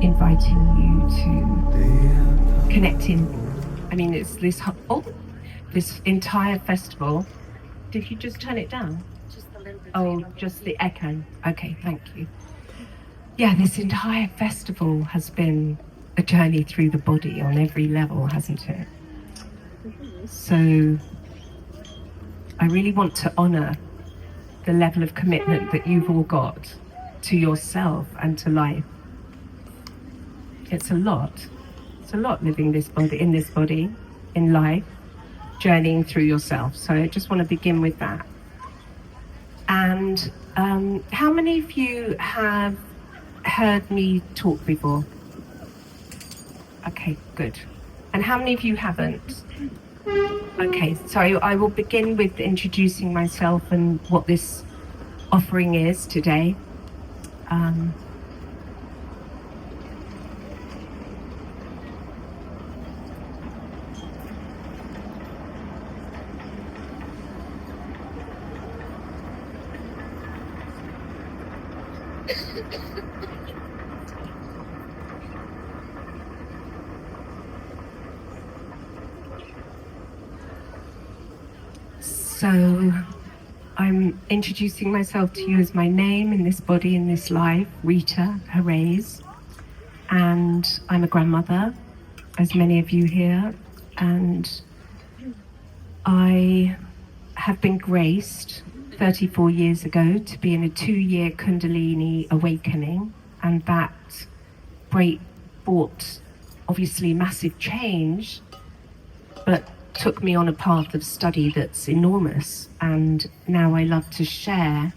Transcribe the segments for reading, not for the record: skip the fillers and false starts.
inviting you to connect in. I mean, it's this entire festival. Did you just turn it down? Just a little bit. Oh, just the echo. Okay, thank you. Yeah, this entire festival has been a journey through the body on every level, hasn't it? So I really want to honor the level of commitment that you've all got to yourself and to life. It's a lot. It's a lot living in this body, in life, journeying through yourself. So I just want to begin with that. And how many of you have heard me talk before? Okay, good. And how many of you haven't? Okay, so I will begin with introducing myself and what this offering is today. So I'm introducing myself to you as my name in this body, in this life, Rita Herreys. And I'm a grandmother, as many of you here. And I have been graced 34 years ago to be in a 2-year Kundalini awakening. And that brought obviously massive change, but took me on a path of study that's enormous. And now I love to share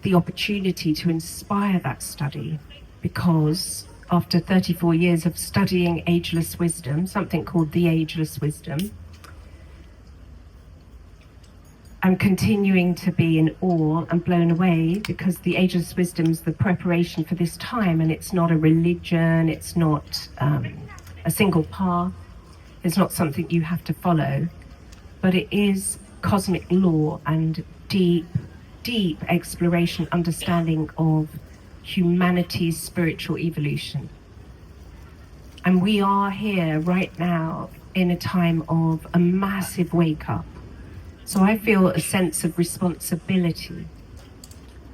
the opportunity to inspire that study, because after 34 years of studying ageless wisdom, something called the ageless wisdom, I'm continuing to be in awe and blown away, because the ageless wisdom is the preparation for this time, and it's not a religion, it's not a single path. It's not something you have to follow, but it is cosmic law and deep, deep exploration, understanding of humanity's spiritual evolution. And we are here right now in a time of a massive wake-up. So I feel a sense of responsibility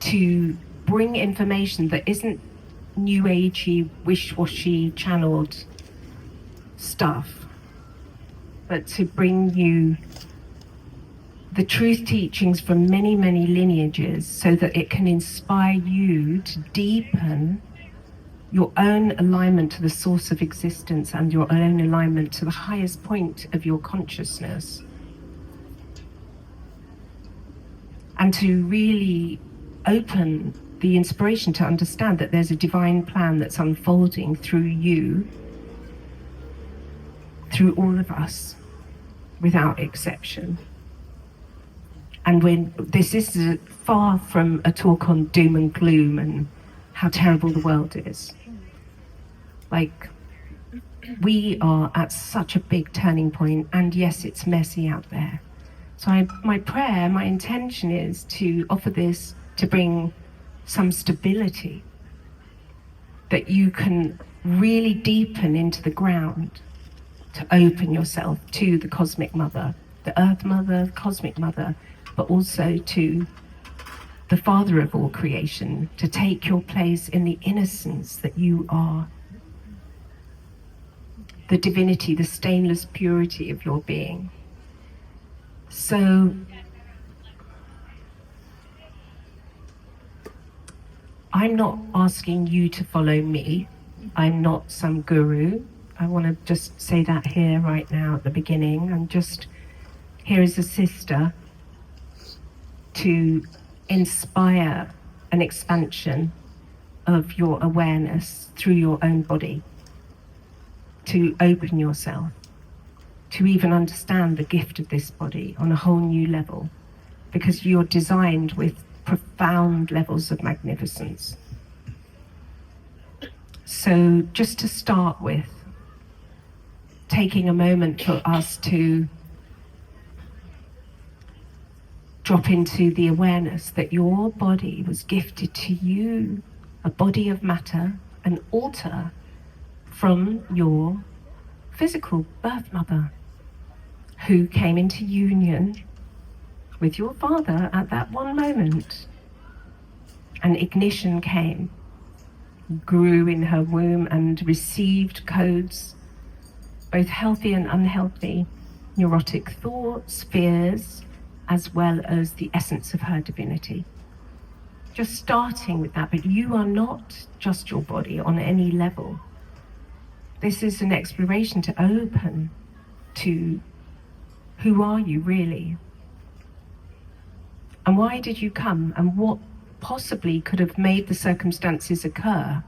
to bring information that isn't new agey, wish-washy, channeled stuff, but to bring you the truth teachings from many, many lineages, so that it can inspire you to deepen your own alignment to the source of existence and your own alignment to the highest point of your consciousness. And to really open the inspiration to understand that there's a divine plan that's unfolding through you, through all of us, without exception. And when this is far from a talk on doom and gloom and how terrible the world is. Like, we are at such a big turning point, and yes, it's messy out there. So my prayer, my intention is to offer this to bring some stability, that you can really deepen into the ground, to open yourself to the cosmic mother, the earth mother, the cosmic mother, but also to the father of all creation, to take your place in the innocence that you are, the divinity, the stainless purity of your being. So I'm not asking you to follow me. I'm not some guru. I want to just say that here right now at the beginning. I'm just here as a sister to inspire an expansion of your awareness through your own body, to open yourself, to even understand the gift of this body on a whole new level, because you're designed with profound levels of magnificence. So just to start with, taking a moment for us to drop into the awareness that your body was gifted to you, a body of matter, an altar from your physical birth mother, who came into union with your father at that one moment. An ignition came, grew in her womb and received codes, both healthy and unhealthy, neurotic thoughts, fears, as well as the essence of her divinity. Just starting with that, but you are not just your body on any level. This is an exploration to open to who are you really? And why did you come? And what possibly could have made the circumstances occur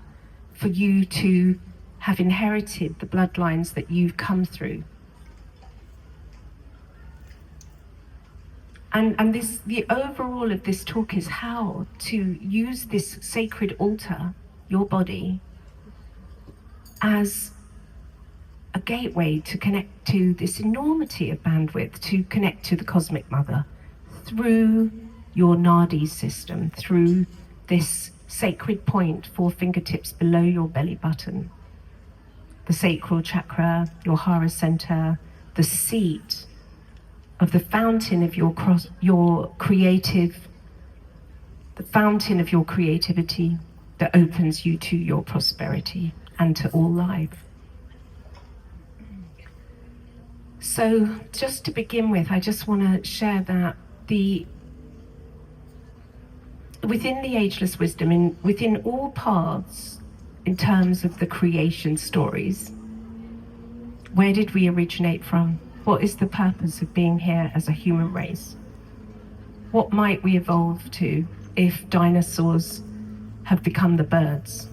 for you to have inherited the bloodlines that you've come through? And this, the overall of this talk is how to use this sacred altar, your body, as a gateway to connect to this enormity of bandwidth, to connect to the cosmic mother through your nadi system, through this sacred point, 4 fingertips below your belly button, the sacral chakra, your hara center, the seat of the fountain of your creative, the fountain of your creativity that opens you to your prosperity and to all life. So just to begin with, I just want to share that within the ageless wisdom, within all paths, in terms of the creation stories, where did we originate from? What is the purpose of being here as a human race? What might we evolve to if dinosaurs have become the birds?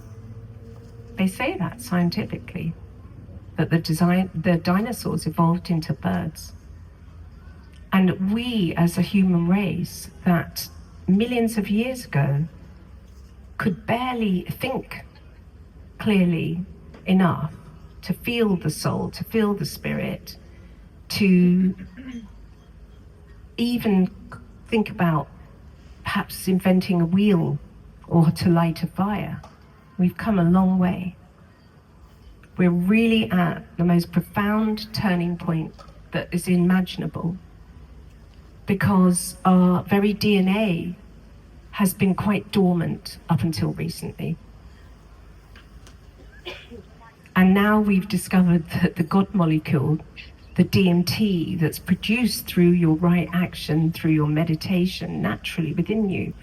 They say that scientifically, that the dinosaurs evolved into birds. And we as a human race that millions of years ago could barely think clearly enough to feel the soul, to feel the spirit, to even think about perhaps inventing a wheel or to light a fire. We've come a long way. We're really at the most profound turning point that is imaginable, because our very DNA has been quite dormant up until recently. And now we've discovered that the God molecule, the DMT that's produced through your right action, through your meditation, naturally within you,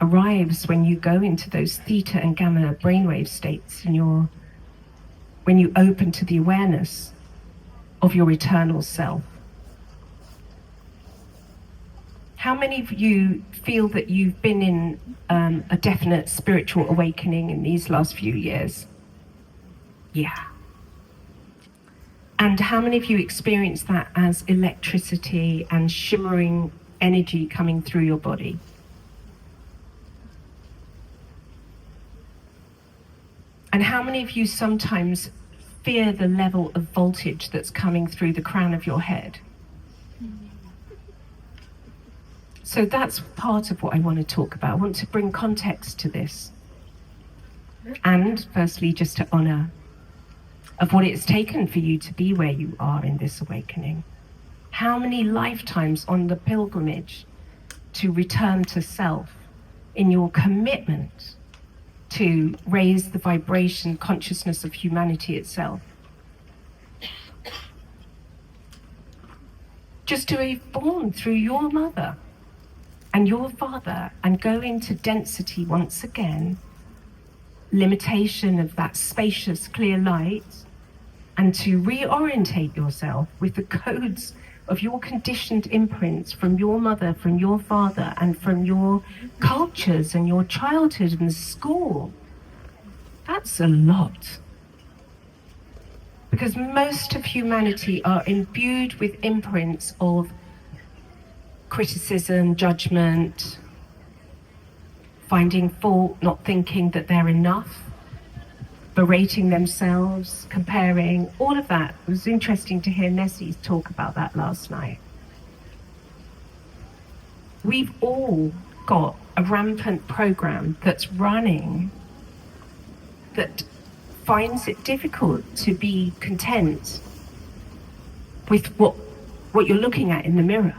arrives when you go into those theta and gamma brainwave states when you open to the awareness of your eternal self. How many of you feel that you've been in a definite spiritual awakening in these last few years? Yeah. And how many of you experience that as electricity and shimmering energy coming through your body? And how many of you sometimes fear the level of voltage that's coming through the crown of your head? So that's part of what I want to talk about. I want to bring context to this. And firstly, just to honor of what it's taken for you to be where you are in this awakening. How many lifetimes on the pilgrimage to return to self in your commitment to raise the vibration consciousness of humanity itself. Just to be born through your mother and your father and go into density once again, limitation of that spacious, clear light, and to reorientate yourself with the codes of your conditioned imprints from your mother, from your father, and from your cultures and your childhood and school. That's a lot. Because most of humanity are imbued with imprints of criticism, judgment, finding fault, not thinking that they're enough, berating themselves, comparing, all of that. It was interesting to hear Nessie's talk about that last night. We've all got a rampant program that's running that finds it difficult to be content with what you're looking at in the mirror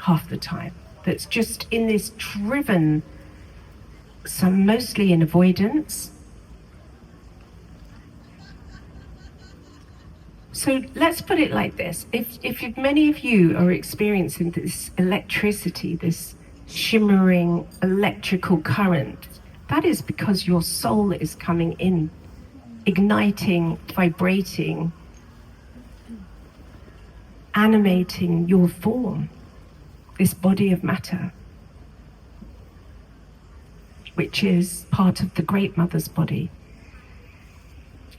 half the time. That's just in this driven, so mostly in avoidance. So let's put it like this. If many of you are experiencing this electricity, this shimmering electrical current, that is because your soul is coming in, igniting, vibrating, animating your form, this body of matter, which is part of the Great Mother's body.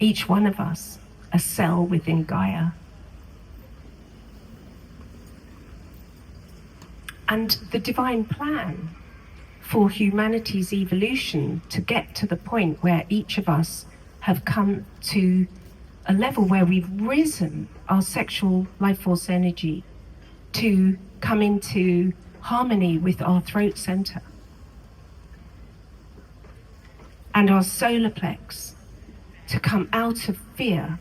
Each one of us, a cell within Gaia. And the divine plan for humanity's evolution to get to the point where each of us have come to a level where we've risen our sexual life force energy to come into harmony with our throat center and our solar plex, to come out of fear,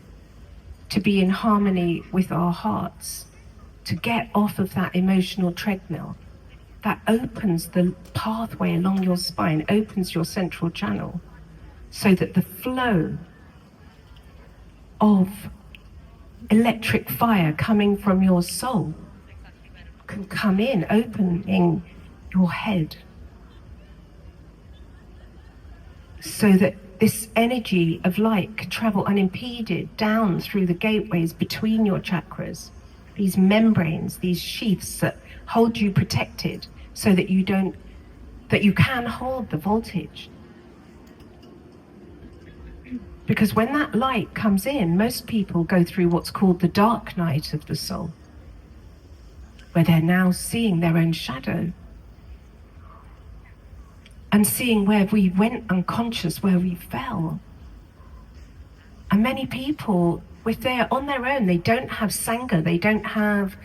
to be in harmony with our hearts, to get off of that emotional treadmill. That opens the pathway along your spine, opens your central channel, so that the flow of electric fire coming from your soul can come in, opening your head, so that this energy of light can travel unimpeded down through the gateways between your chakras, these membranes, these sheaths that hold you protected, so that you can hold the voltage. Because when that light comes in, most people go through what's called the dark night of the soul, where they're now seeing their own shadow and seeing where we went unconscious, where we fell. And many people, if they're on their own, they don't have Sangha, they don't have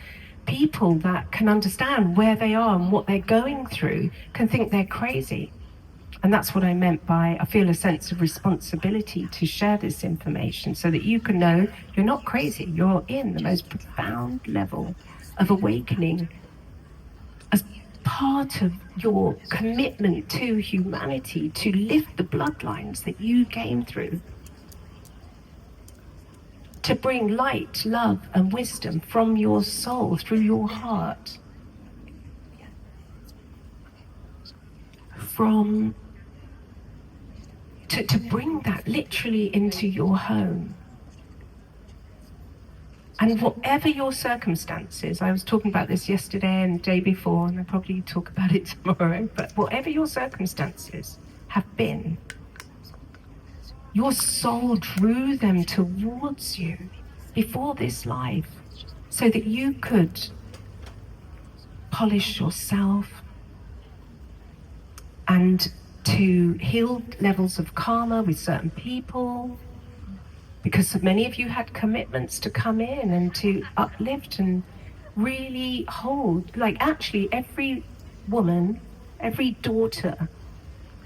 people that can understand where they are and what they're going through, can think they're crazy. And that's what I meant by, I feel a sense of responsibility to share this information so that you can know you're not crazy, you're in the most profound level of awakening as part of your commitment to humanity, to lift the bloodlines that you came through, to bring light, love and wisdom from your soul through your heart, to bring that literally into your home. And whatever your circumstances, I was talking about this yesterday and the day before, and I'll probably talk about it tomorrow, but whatever your circumstances have been, your soul drew them towards you before this life so that you could polish yourself and to heal levels of karma with certain people, because so many of you had commitments to come in and to uplift and really hold. Like, actually every woman, every daughter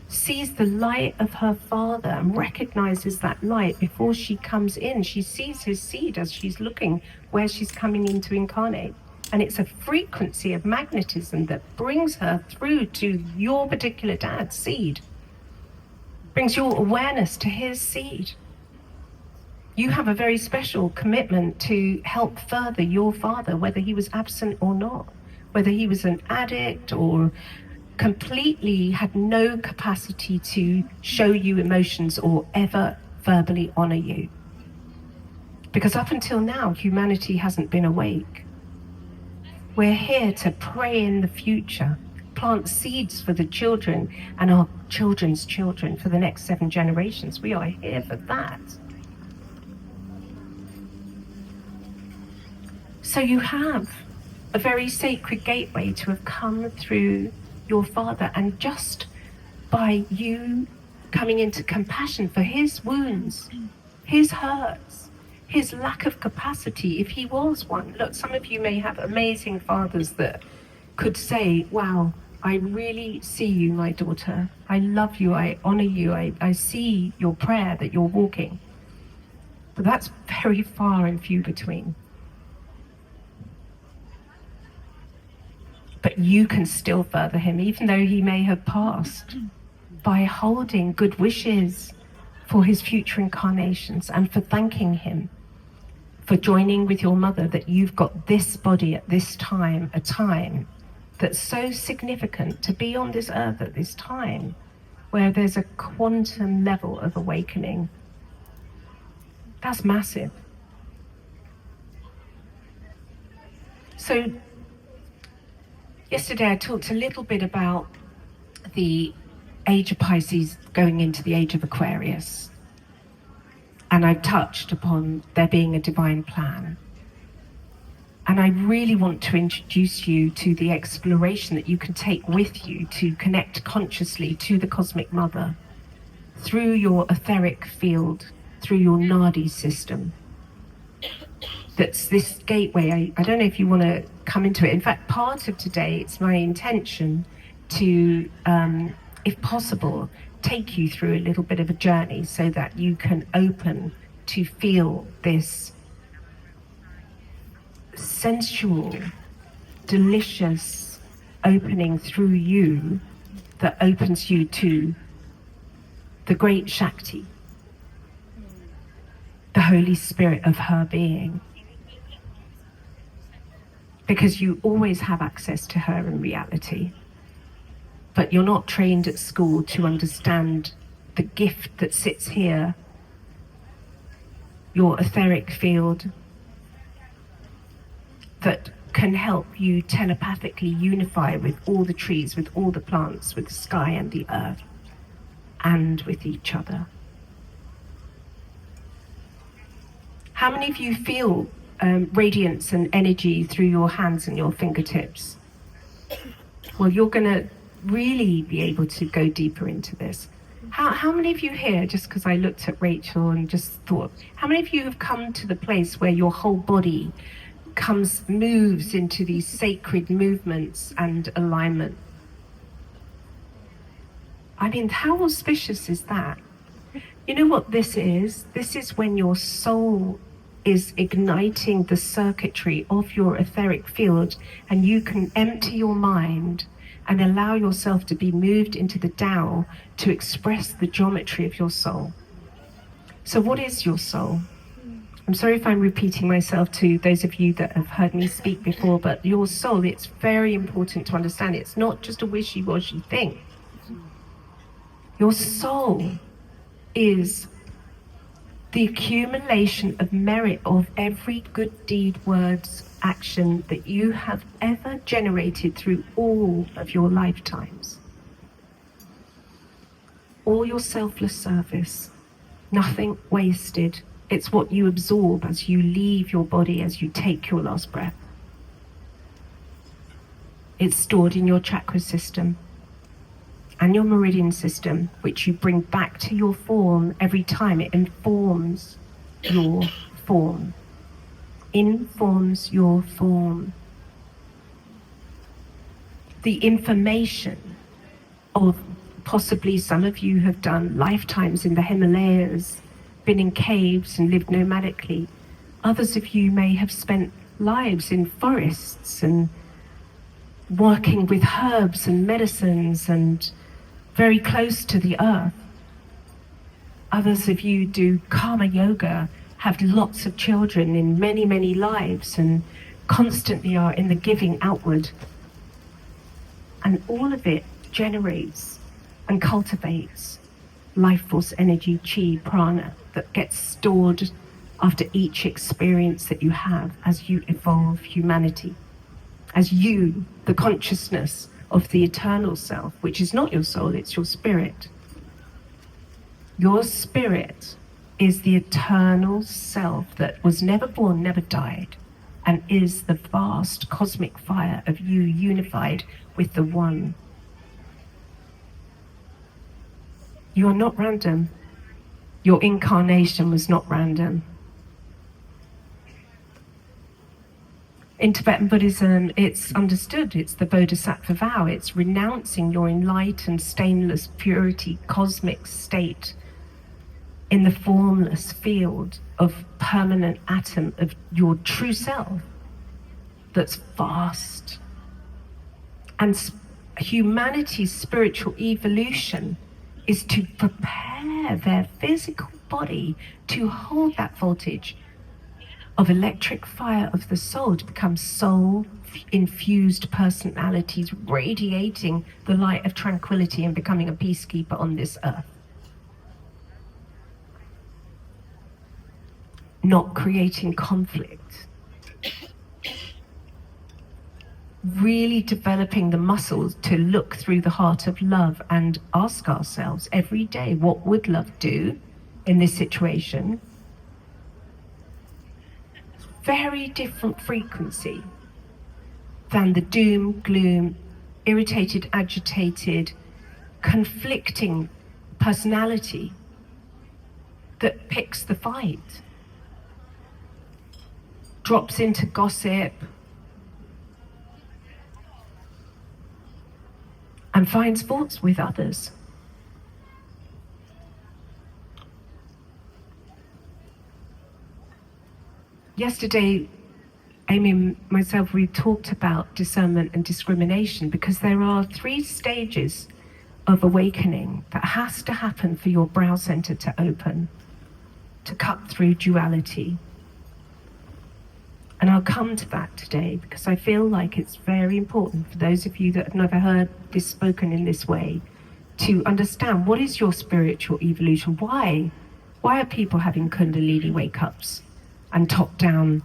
sees the light of her father and recognizes that light before she comes in. She sees his seed as she's looking where she's coming in to incarnate. And it's a frequency of magnetism that brings her through to your particular dad's seed, brings your awareness to his seed. You have a very special commitment to help further your father, whether he was absent or not, whether he was an addict or completely had no capacity to show you emotions or ever verbally honor you. Because up until now, humanity hasn't been awake. We're here to pray in the future, plant seeds for the children and our children's children for the next 7 generations. We are here for that. So you have a very sacred gateway to have come through your father, and just by you coming into compassion for his wounds, his hurts, his lack of capacity, if he was one. Look, some of you may have amazing fathers that could say, wow, I really see you, my daughter. I love you, I honor you, I see your prayer that you're walking. But that's very far and few between. But you can still further him, even though he may have passed, by holding good wishes for his future incarnations and for thanking him for joining with your mother that you've got this body at this time, a time that's so significant to be on this earth at this time, where there's a quantum level of awakening. That's massive. So yesterday I talked a little bit about the age of Pisces going into the age of Aquarius. And I've touched upon there being a divine plan. And I really want to introduce you to the exploration that you can take with you to connect consciously to the Cosmic Mother through your etheric field, through your Nadi system. That's this gateway. I don't know if you want to come into it. In fact, part of today, it's my intention to, if possible, take you through a little bit of a journey so that you can open to feel this sensual, delicious opening through you that opens you to the great Shakti, the Holy Spirit of her being. Because you always have access to her in reality, but you're not trained at school to understand the gift that sits here, your etheric field, that can help you telepathically unify with all the trees, with all the plants, with the sky and the earth, and with each other. How many of you feel radiance and energy through your hands and your fingertips? Well, you're going to really be able to go deeper into this. How many of you here, just because I looked at Rachel and just thought, how many of you have come to the place where your whole body moves into these sacred movements and alignment? I mean, how auspicious is that? You know what this is? This is when your soul is igniting the circuitry of your etheric field, and you can empty your mind and allow yourself to be moved into the Tao to express the geometry of your soul. So what is your soul? I'm sorry if I'm repeating myself to those of you that have heard me speak before, but your soul, it's very important to understand. It's not just a wishy-washy thing. Your soul is the accumulation of merit of every good deed, words, action that you have ever generated through all of your lifetimes. All your selfless service, nothing wasted. It's what you absorb as you leave your body, as you take your last breath. It's stored in your chakra system and your meridian system, which you bring back to your form every time. It informs your form. Informs your form. The information of, possibly some of you have done lifetimes in the Himalayas, been in caves and lived nomadically. Others of you may have spent lives in forests and working with herbs and medicines and very close to the earth. Others of you do karma yoga, have lots of children in many, many lives, and constantly are in the giving outward. And all of it generates and cultivates life force, energy, chi, prana, that gets stored after each experience that you have as you evolve humanity. As you, the consciousness of the eternal self, which is not your soul, it's your spirit. Your spirit is the eternal self that was never born, never died, and is the vast cosmic fire of you unified with the One. You are not random. Your incarnation was not random. In Tibetan Buddhism, it's understood, it's the Bodhisattva vow, it's renouncing your enlightened, stainless purity, cosmic state in the formless field of permanent atom of your true self that's vast. And humanity's spiritual evolution is to prepare their physical body to hold that voltage of electric fire of the soul, to become soul-infused personalities radiating the light of tranquility and becoming a peacekeeper on this earth. Not creating conflict. Really developing the muscles to look through the heart of love and ask ourselves every day, what would love do in this situation? Very different frequency than the doom, gloom, irritated, agitated, conflicting personality that picks the fight, drops into gossip, and finds faults with others. Yesterday, Amy and myself, we talked about discernment and discrimination, because there are 3 stages of awakening that has to happen for your brow center to open, to cut through duality. And I'll come to that today, because I feel like it's very important for those of you that have never heard this spoken in this way, to understand what is your spiritual evolution. Why are people having Kundalini wake-ups and top-down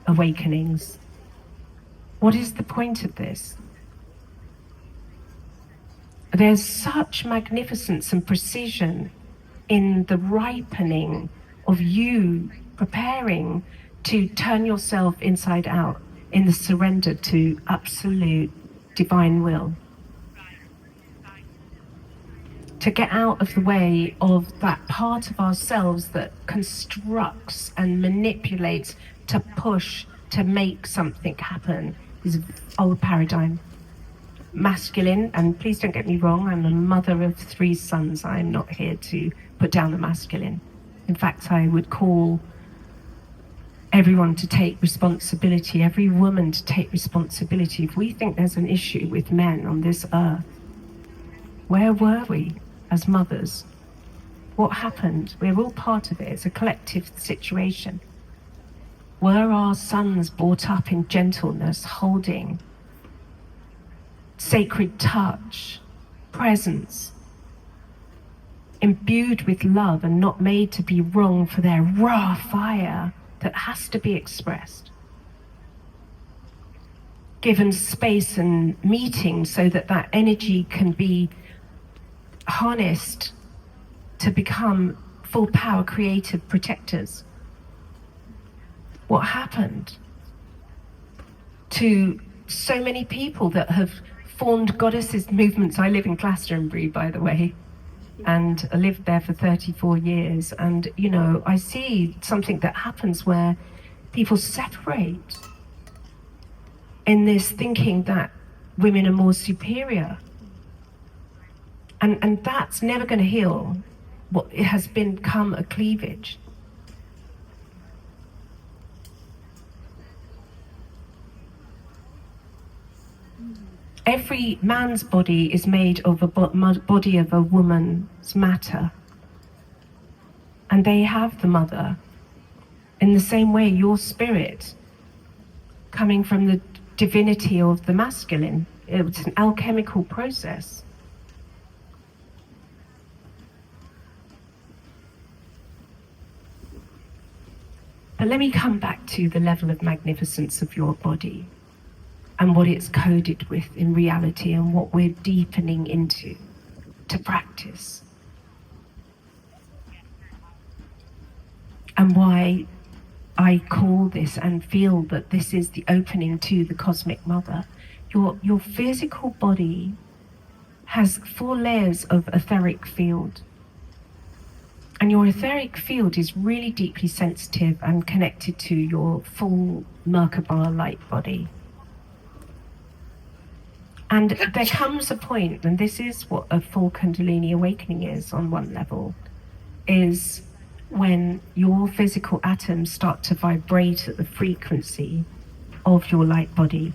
awakenings? What is the point of this? There's such magnificence and precision in the ripening of you preparing to turn yourself inside out in the surrender to absolute divine will. To get out of the way of that part of ourselves that constructs and manipulates to push, to make something happen, is an old paradigm. Masculine, and please don't get me wrong, I'm a mother of 3 sons. I'm not here to put down the masculine. In fact, I would call everyone to take responsibility, every woman to take responsibility. If we think there's an issue with men on this earth, where were we as mothers? What happened? We're all part of it. It's a collective situation. Were our sons brought up in gentleness, holding, sacred touch, presence, imbued with love and not made to be wrong for their raw fire that has to be expressed? Given space and meeting so that that energy can be harnessed to become full power creative protectors. What happened to so many people that have formed goddesses movements? I live in Glastonbury, by the way, and I lived there for 34 years, and you know, I see something that happens where people separate in this thinking that women are more superior, and that's never going to heal what it has become a cleavage. Every man's body is made of a body of a woman's matter. And they have the mother. In the same way, your spirit, coming from the divinity of the masculine, it's an alchemical process. But let me come back to the level of magnificence of your body and what it's coded with in reality and what we're deepening into to practice. And why I call this and feel that this is the opening to the cosmic mother. Your physical body has 4 layers of etheric field. And your etheric field is really deeply sensitive and connected to your full Merkaba light body. And there comes a point, and this is what a full Kundalini awakening is on one level, is when your physical atoms start to vibrate at the frequency of your light body,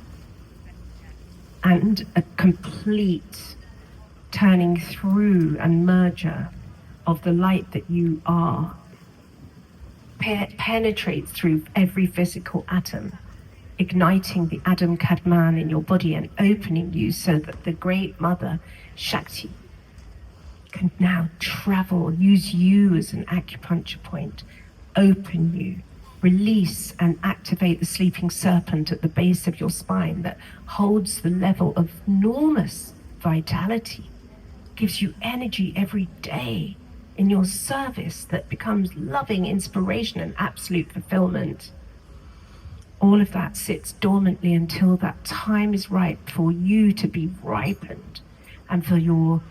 and a complete turning through and merger of the light that you are penetrates through every physical atom, igniting the Adam Kadman in your body and opening you so that the Great Mother Shakti can now travel, use you as an acupuncture point, open you, release and activate the sleeping serpent at the base of your spine that holds the level of enormous vitality, gives you energy every day in your service that becomes loving inspiration and absolute fulfillment. All of that sits dormantly until that time is right for you to be ripened and for your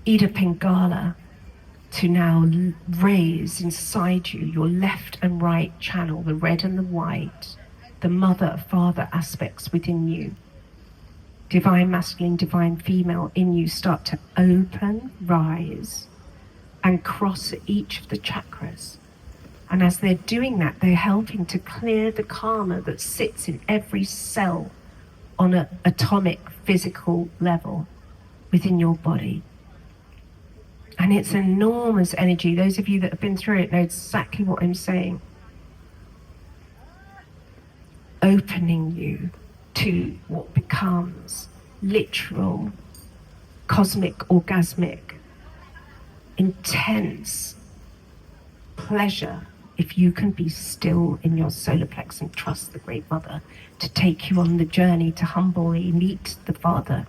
Ida Pingala to now raise inside you your left and right channel, the red and the white, the mother-father aspects within you. Divine masculine, divine female in you start to open, rise, and cross each of the chakras. And as they're doing that, they're helping to clear the karma that sits in every cell on an atomic physical level within your body. And it's enormous energy. Those of you that have been through it know exactly what I'm saying. Opening you to what becomes literal, cosmic, orgasmic, intense pleasure if you can be still in your solar plex and trust the Great Mother to take you on the journey to humbly meet the Father,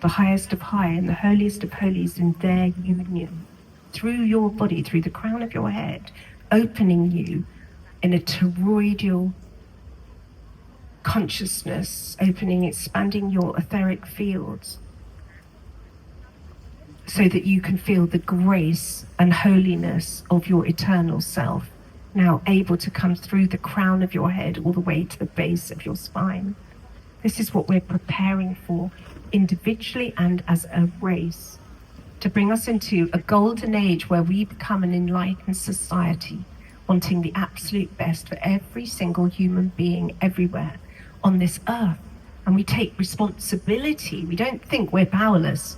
the highest of high and the holiest of holies in their union, through your body, through the crown of your head, opening you in a toroidal consciousness, opening, expanding your etheric fields so that you can feel the grace and holiness of your eternal self, now able to come through the crown of your head all the way to the base of your spine. This is what we're preparing for individually and as a race, to bring us into a golden age where we become an enlightened society, wanting the absolute best for every single human being everywhere on this earth. And we take responsibility. We don't think we're powerless,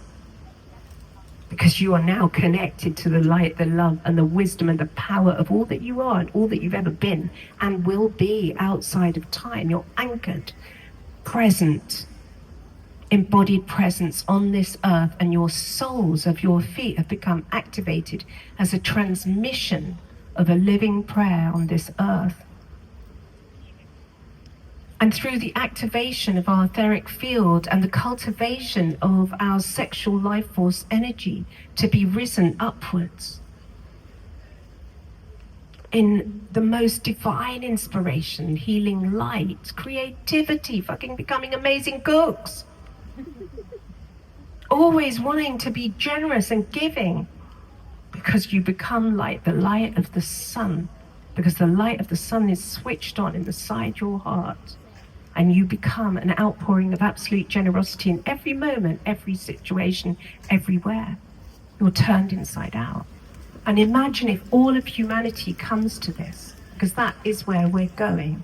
because you are now connected to the light, the love, and the wisdom and the power of all that you are and all that you've ever been and will be outside of time. You're anchored, present, embodied presence on this earth, and your soles of your feet have become activated as a transmission of a living prayer on this earth. And through the activation of our etheric field and the cultivation of our sexual life force energy to be risen upwards in the most divine inspiration, healing light, creativity, fucking becoming amazing cooks, always wanting to be generous and giving, because you become like the light of the sun, because the light of the sun is switched on inside your heart. And you become an outpouring of absolute generosity in every moment, every situation, everywhere. You're turned inside out. And imagine if all of humanity comes to this, because that is where we're going.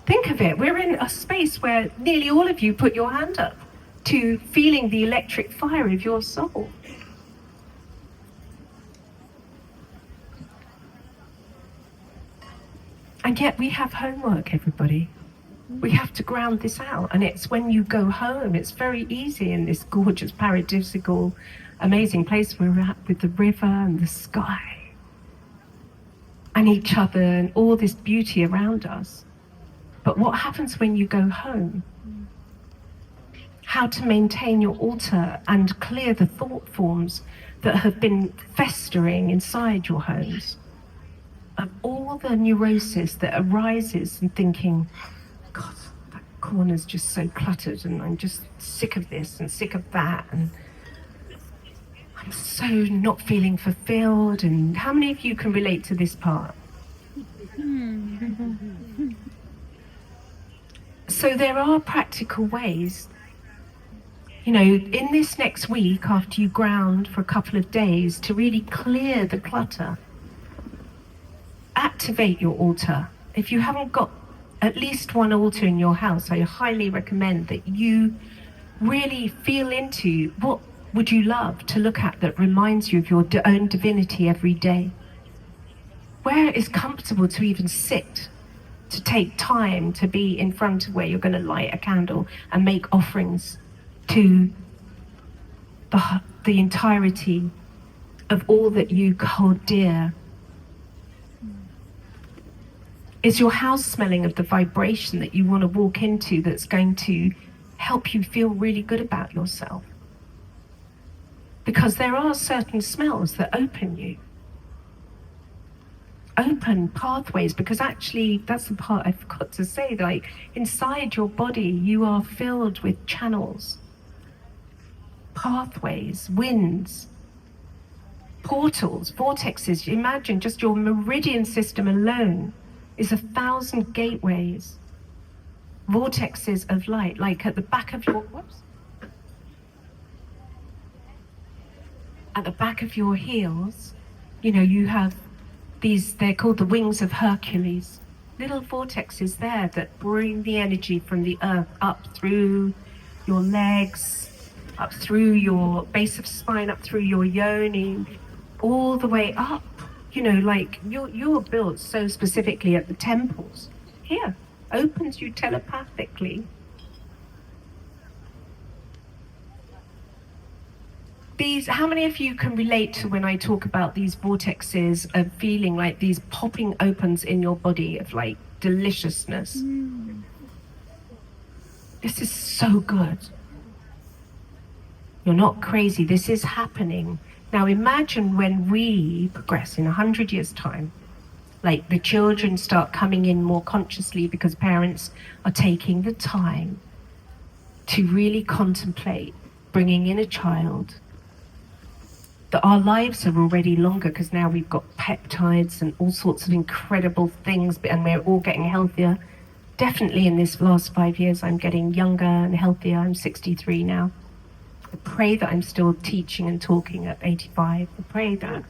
Think of it, we're in a space where nearly all of you put your hand up to feeling the electric fire of your soul. And yet we have homework, everybody. We have to ground this out, and it's when you go home, it's very easy in this gorgeous, paradisical, amazing place we're at with the river and the sky and each other and all this beauty around us. But what happens when you go home? How to maintain your altar and clear the thought forms that have been festering inside your homes, of all the neurosis that arises and thinking, God, that corner's just so cluttered and I'm just sick of this and sick of that, and I'm so not feeling fulfilled. And how many of you can relate to this part? So there are practical ways. You know, in this next week, after you ground for a couple of days, to really clear the clutter, activate your altar. If you haven't got at least one altar in your house, I highly recommend that you really feel into what would you love to look at that reminds you of your own divinity every day. Where it is comfortable to even sit, to take time to be in front of where you're going to light a candle and make offerings to the entirety of all that you hold dear. Is your house smelling of the vibration that you want to walk into that's going to help you feel really good about yourself? Because there are certain smells that open you. Open pathways, because actually that's the part I forgot to say, like inside your body you are filled with channels, pathways, winds, portals, vortexes. Imagine just your meridian system alone is 1,000 gateways, vortexes of light, like at the back of your, at the back of your heels, you know, you have these, they're called the wings of Hercules, little vortexes there that bring the energy from the earth up through your legs, up through your base of spine, up through your yoni, all the way up. You know, like you're built so specifically at the temples. Here, opens you telepathically. These, how many of you can relate to when I talk about these vortexes of feeling like these popping opens in your body of like deliciousness? This is so good. You're not crazy. This is happening. Now imagine when we progress in 100 years' time, like the children start coming in more consciously because parents are taking the time to really contemplate bringing in a child, that our lives are already longer because now we've got peptides and all sorts of incredible things, and we're all getting healthier. Definitely in this last 5 years, I'm getting younger and healthier. I'm 63 now. I pray that I'm still teaching and talking at 85. I pray that.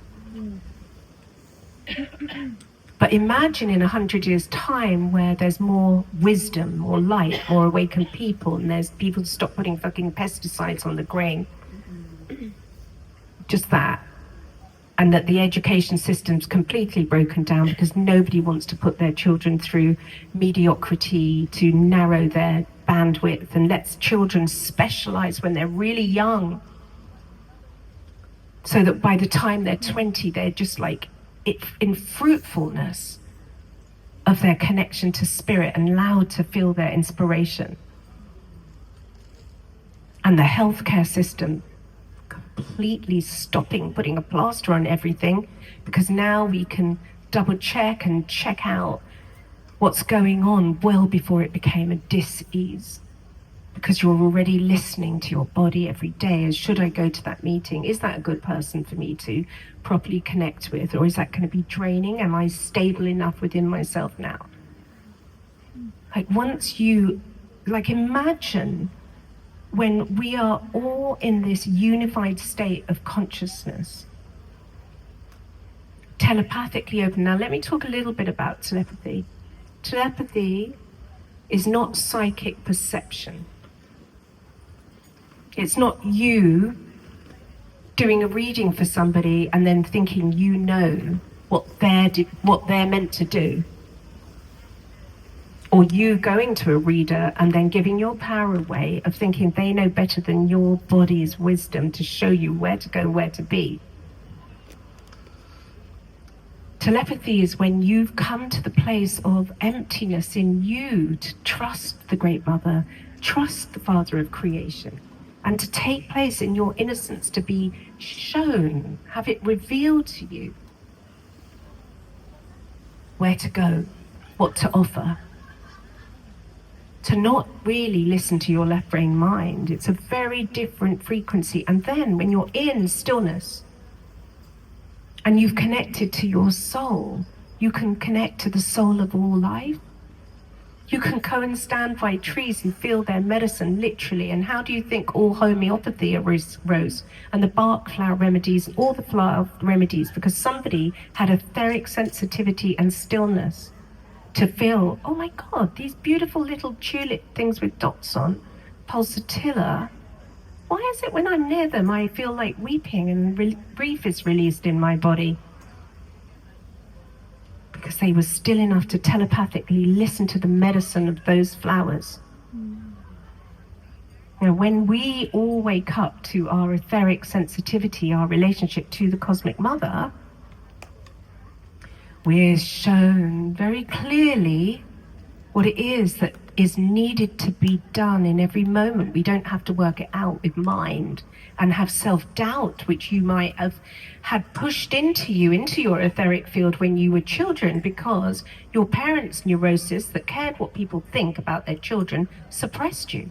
But imagine in 100 years' time where there's more wisdom, more light, more awakened people, and there's people to stop putting fucking pesticides on the grain. Just that. And that the education system's completely broken down because nobody wants to put their children through mediocrity to narrow their bandwidth, and lets children specialize when they're really young, so that by the time they're 20, they're just like in fruitfulness of their connection to spirit and allowed to feel their inspiration. And the healthcare system completely stopping putting a plaster on everything, because now we can double check and check out what's going on well before it became a dis-ease, because you're already listening to your body every day as, should I go to that meeting? Is that a good person for me to properly connect with, or is that going to be draining? Am I stable enough within myself now? Like once you, like imagine when we are all in this unified state of consciousness, telepathically open. Now let me talk a little bit about telepathy. Telepathy is not psychic perception. It's not you doing a reading for somebody and then thinking you know what they're meant to do. Or you going to a reader and then giving your power away of thinking they know better than your body's wisdom to show you where to go, where to be. Telepathy is when you've come to the place of emptiness in you to trust the Great Mother, trust the Father of creation, and to take place in your innocence, to be shown, have it revealed to you where to go, what to offer, to not really listen to your left brain mind. It's a very different frequency. And then when you're in stillness and you've connected to your soul, you can connect to the soul of all life. You can go and stand by trees and feel their medicine, literally. And how do you think all homeopathy arose? And the bark flower remedies, and all the flower remedies, because somebody had etheric sensitivity and stillness to feel, oh my God, these beautiful little tulip things with dots on, pulsatilla. Why is it when I'm near them, I feel like weeping and grief is released in my body? Because they were still enough to telepathically listen to the medicine of those flowers. You know, when we all wake up to our etheric sensitivity, our relationship to the Cosmic Mother, we're shown very clearly what it is that is needed to be done in every moment. We don't have to work it out with mind and have self-doubt, which you might have had pushed into you, into your etheric field when you were children, because your parents' neurosis that cared what people think about their children suppressed you.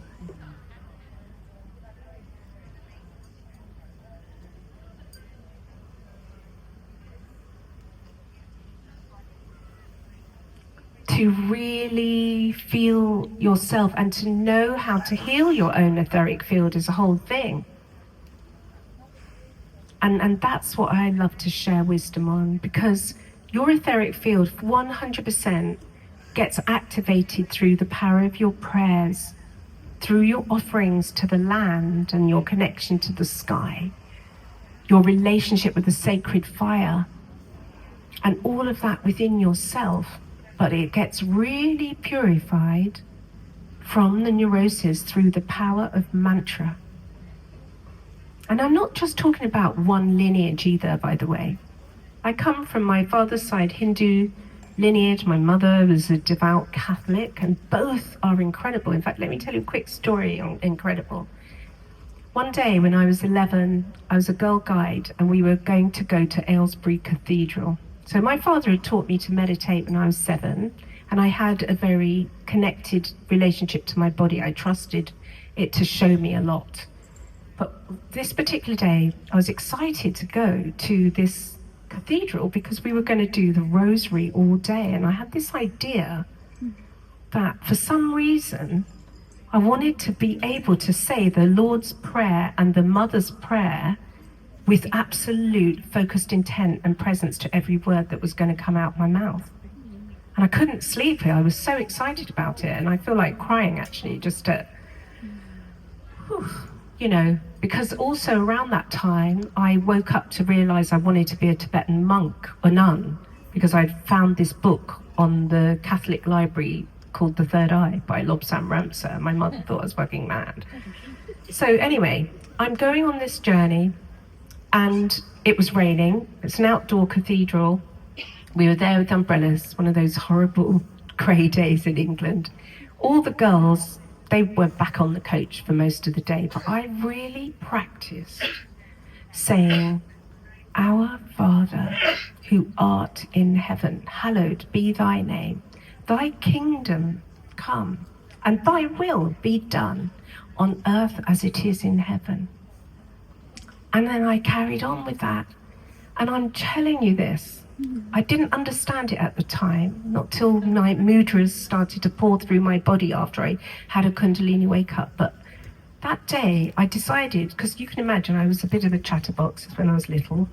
To really feel yourself and to know how to heal your own etheric field is a whole thing. And that's what I love to share wisdom on, because your etheric field 100% gets activated through the power of your prayers, through your offerings to the land and your connection to the sky, your relationship with the sacred fire, and all of that within yourself. But it gets really purified from the neurosis through the power of mantra. And I'm not just talking about one lineage either, by the way. I come from my father's side Hindu lineage. My mother was a devout Catholic, and both are incredible. In fact, let me tell you a quick story on incredible. One day when I was 11, I was a girl guide, and we were going to go to Aylesbury Cathedral. So my father had taught me to meditate when I was 7, and I had a very connected relationship to my body. I trusted it to show me a lot. But this particular day, I was excited to go to this cathedral because we were going to do the rosary all day. And I had this idea that for some reason, I wanted to be able to say the Lord's Prayer and the Mother's Prayer with absolute focused intent and presence to every word that was going to come out my mouth. And I couldn't sleep. I was so excited about it. And I feel like crying, actually, just to, you know, because also around that time, I woke up to realize I wanted to be a Tibetan monk or nun, because I'd found this book on the Catholic library called The Third Eye by Lobsang Ramsar. My mother thought I was fucking mad. So anyway, I'm going on this journey, and it was raining. It's an outdoor cathedral. We were there with umbrellas, one of those horrible grey days in England. All the girls, they were back on the coach for most of the day, but I really practiced saying, "Our Father, who art in heaven, hallowed be thy name. Thy kingdom come, and thy will be done on earth as it is in heaven." And then I carried on with that. And I'm telling you this, I didn't understand it at the time, not till my mudras started to pour through my body after I had a Kundalini wake up. But that day I decided, because you can imagine I was a bit of a chatterbox when I was little,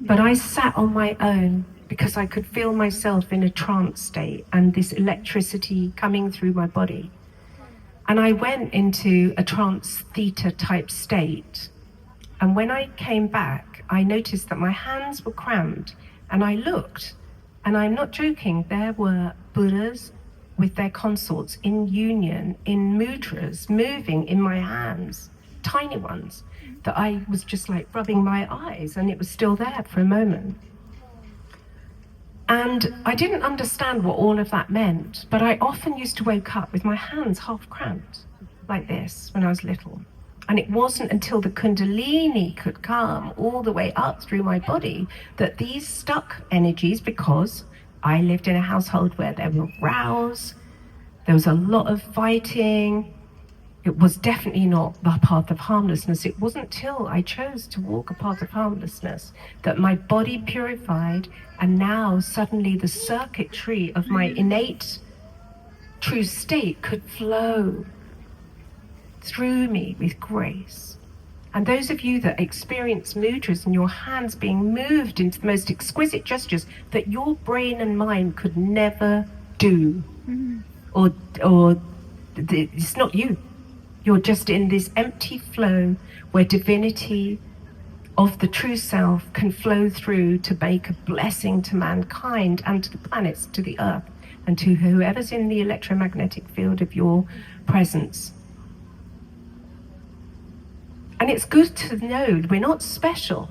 but I sat on my own because I could feel myself in a trance state and this electricity coming through my body. And I went into a trance theta type state. And when I came back, I noticed that my hands were cramped, and I looked, and I'm not joking, there were Buddhas with their consorts in union, in mudras, moving in my hands, tiny ones, that I was just like rubbing my eyes, and it was still there for a moment. And I didn't understand what all of that meant, but I often used to wake up with my hands half cramped, like this, when I was little. And it wasn't until the Kundalini could come all the way up through my body that these stuck energies, because I lived in a household where there were rows, There was a lot of fighting. It was definitely not the path of harmlessness. It wasn't till I chose to walk a path of harmlessness that my body purified, and now suddenly the circuitry of my innate true state could flow through me with grace. And those of you that experience mudras and your hands being moved into the most exquisite gestures that your brain and mind could never do, or it's not you. You're just in this empty flow where divinity of the true self can flow through to make a blessing to mankind and to the planets, to the earth, and to whoever's in the electromagnetic field of your presence. And it's good to know we're not special,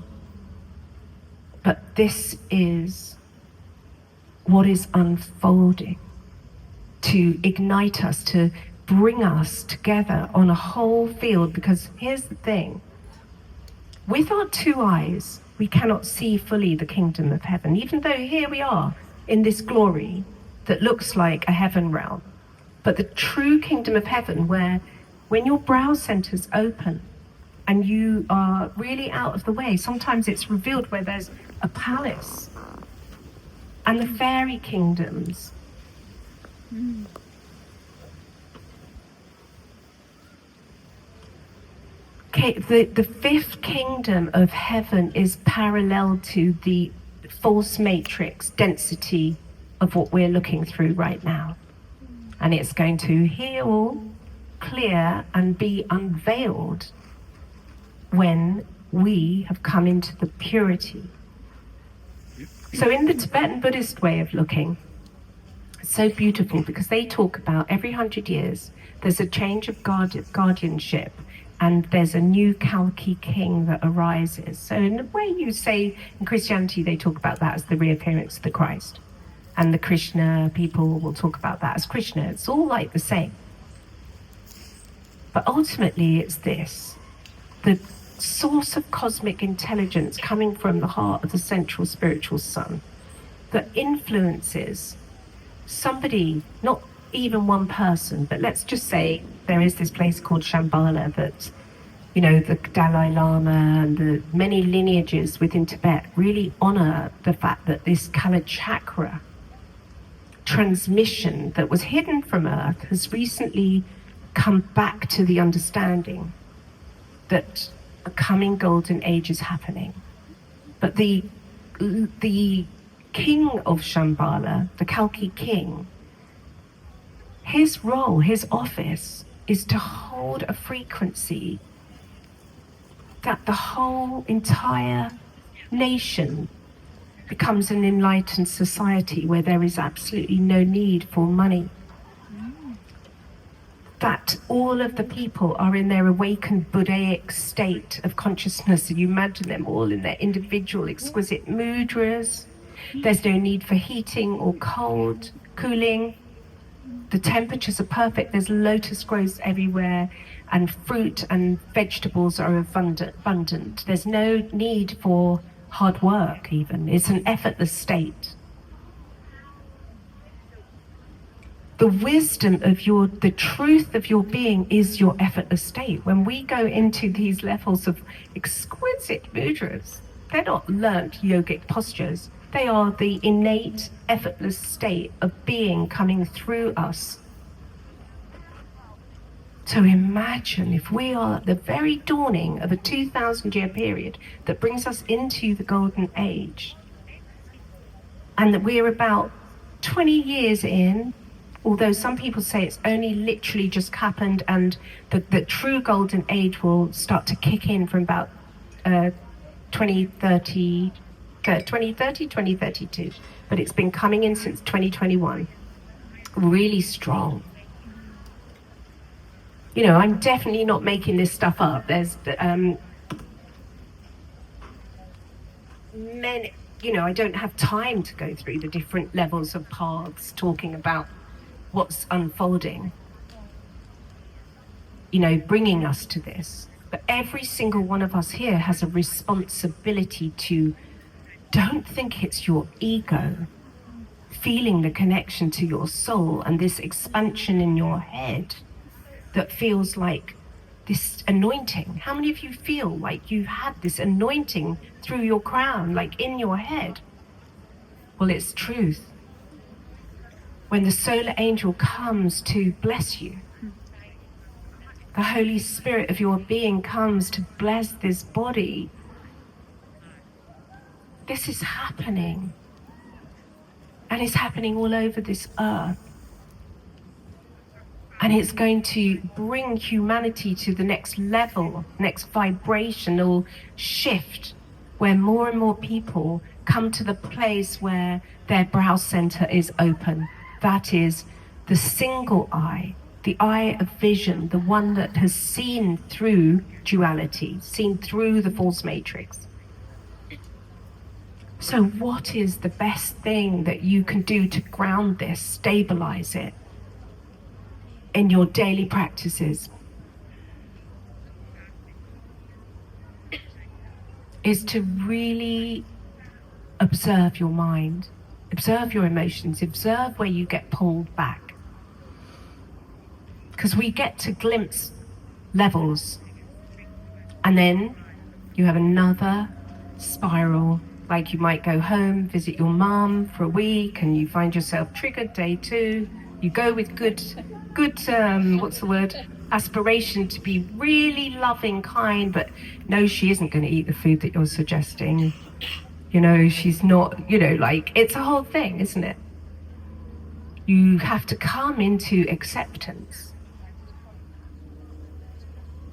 but this is what is unfolding to ignite us, to bring us together on a whole field. Because here's the thing, with our two eyes we cannot see fully the kingdom of heaven, even though here we are in this glory that looks like a heaven realm. But the true kingdom of heaven, where when your brow centers open and you are really out of the way, sometimes it's revealed where there's a palace and the fairy kingdoms. Okay, the fifth kingdom of heaven is parallel to the false matrix density of what we're looking through right now. And it's going to heal, clear, and be unveiled when we have come into the purity. So in the Tibetan Buddhist way of looking, it's so beautiful because they talk about every 100 years there's a change of guardianship, and there's a new Kalki king that arises. So in the way you say in Christianity, they talk about that as the reappearance of the Christ. And the Krishna people will talk about that as Krishna. It's all like the same. But ultimately it's this, the source of cosmic intelligence coming from the heart of the central spiritual sun that influences somebody, not even one person, but let's just say there is this place called Shambhala that, you know, the Dalai Lama and the many lineages within Tibet really honor the fact that this Kala chakra transmission that was hidden from Earth has recently come back to the understanding that a coming golden age is happening. But the king of Shambhala, the Kalki king, his role, his office is to hold a frequency that the whole entire nation becomes an enlightened society where there is absolutely no need for money. That all of the people are in their awakened Buddhaic state of consciousness. You imagine them all in their individual exquisite mudras. There's no need for heating or cold, cooling. The temperatures are perfect. There's lotus grows everywhere, and fruit and vegetables are abundant. There's no need for hard work even. It's an effortless state. The wisdom of the truth of your being is your effortless state. When we go into these levels of exquisite mudras, they're not learnt yogic postures. They are the innate, effortless state of being coming through us. So imagine if we are at the very dawning of a 2,000-year period that brings us into the golden age, and that we're about 20 years in, although some people say it's only literally just happened, and the true golden age will start to kick in from about 2032. But it's been coming in since 2021. Really strong. You know, I'm definitely not making this stuff up. There's many, you know, I don't have time to go through the different levels of paths talking about what's unfolding, you know, bringing us to this. But every single one of us here has a responsibility to, don't think it's your ego feeling the connection to your soul and this expansion in your head that feels like this anointing. How many of you feel like you've had this anointing through your crown, like in your head? Well, it's truth. When the solar angel comes to bless you, the Holy Spirit of your being comes to bless this body. This is happening. And it's happening all over this earth. And it's going to bring humanity to the next level, next vibrational shift, where more and more people come to the place where their brow center is open. That is the single eye, the eye of vision, the one that has seen through duality, seen through the false matrix. So what is the best thing that you can do to ground this, stabilize it in your daily practices? Is to really observe your mind, observe your emotions, observe where you get pulled back. Because we get to glimpse levels, and then you have another spiral. Like you might go home, visit your mum for a week, and you find yourself triggered day 2. You go with good, aspiration to be really loving, kind, but no, she isn't going to eat the food that you're suggesting. You know, she's not, like, it's a whole thing, isn't it? You have to come into acceptance.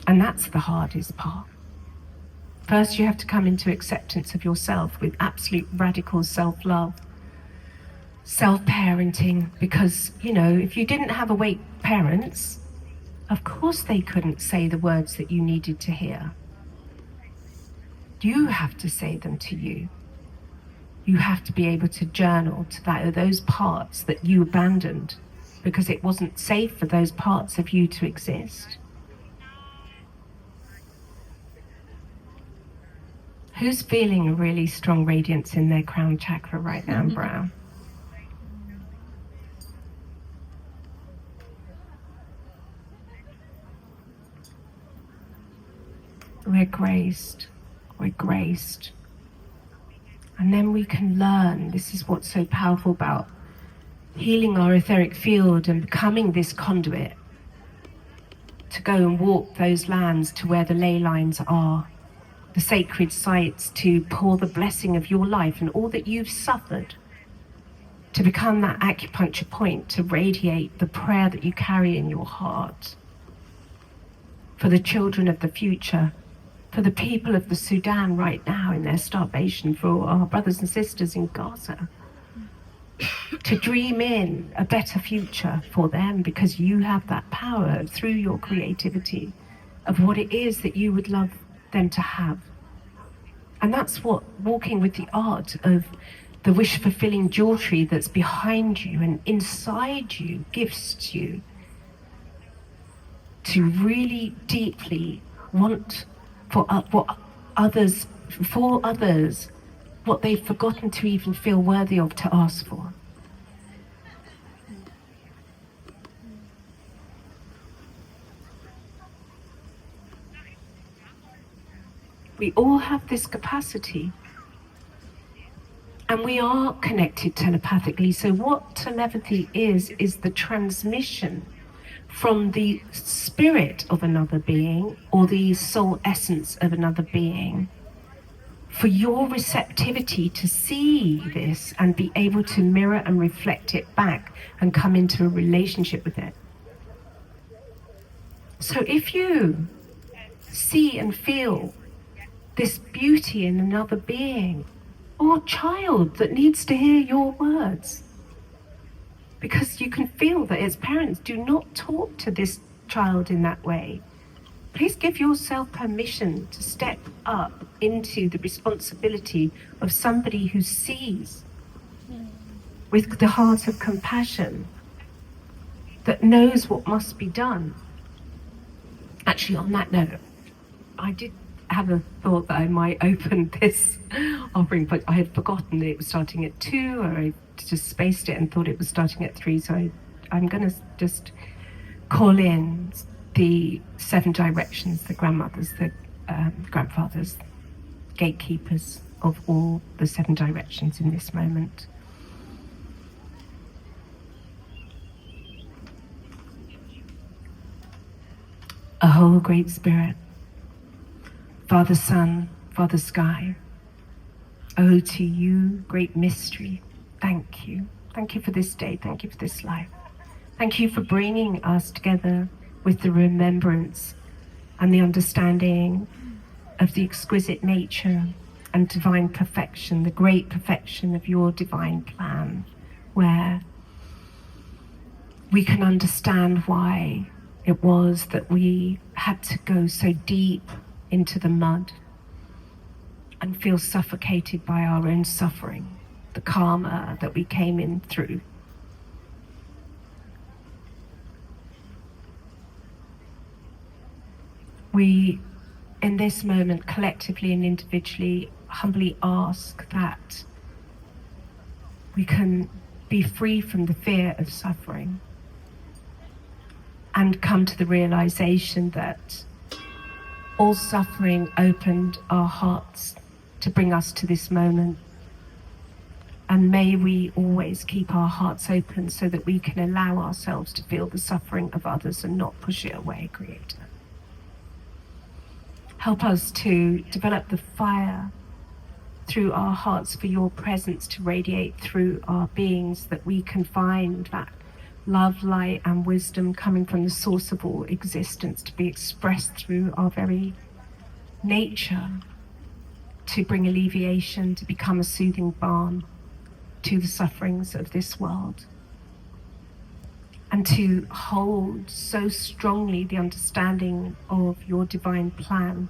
And that's the hardest part. First, you have to come into acceptance of yourself with absolute radical self-love, self-parenting, because, if you didn't have awake parents, of course they couldn't say the words that you needed to hear. You have to say them to you. You have to be able to journal to those parts that you abandoned because it wasn't safe for those parts of you to exist. Who's feeling a really strong radiance in their crown chakra right now, brow? We're graced. We're graced. And then we can learn. This is what's so powerful about healing our etheric field and becoming this conduit to go and walk those lands to where the ley lines are. The sacred sites, to pour the blessing of your life and all that you've suffered, to become that acupuncture point, to radiate the prayer that you carry in your heart for the children of the future, for the people of the Sudan right now in their starvation, for our brothers and sisters in Gaza, to dream in a better future for them, because you have that power through your creativity of what it is that you would love them to have. And that's what walking with the art of the wish-fulfilling jewelry that's behind you and inside you gives you, to really deeply want for others, what they've forgotten to even feel worthy of to ask for. We all have this capacity, and we are connected telepathically. So what telepathy is the transmission from the spirit of another being or the soul essence of another being, for your receptivity to see this and be able to mirror and reflect it back and come into a relationship with it. So if you see and feel this beauty in another being or child that needs to hear your words, because you can feel that its parents do not talk to this child in that way, please give yourself permission to step up into the responsibility of somebody who sees with the heart of compassion, that knows what must be done. Actually, on that note, I did have a thought that I might open this offering, but I had forgotten that it was starting at 2, or I just spaced it and thought it was starting at 3, so I'm going to just call in the 7 directions, the grandmothers, the grandfathers, gatekeepers of all the 7 directions in this moment. A whole Great Spirit, Father Sun, Father Sky, oh, to you, great mystery, thank you. Thank you for this day, thank you for this life. Thank you for bringing us together with the remembrance and the understanding of the exquisite nature and divine perfection, the great perfection of your divine plan, where we can understand why it was that we had to go so deep into the mud and feel suffocated by our own suffering, the karma that we came in through. We, in this moment, collectively and individually, humbly ask that we can be free from the fear of suffering and come to the realization that all suffering opened our hearts to bring us to this moment. And may we always keep our hearts open so that we can allow ourselves to feel the suffering of others and not push it away, Creator. Help us to develop the fire through our hearts for your presence to radiate through our beings, that we can find that love, light, and wisdom coming from the source of all existence to be expressed through our very nature, to bring alleviation, to become a soothing balm to the sufferings of this world, and to hold so strongly the understanding of your divine plan.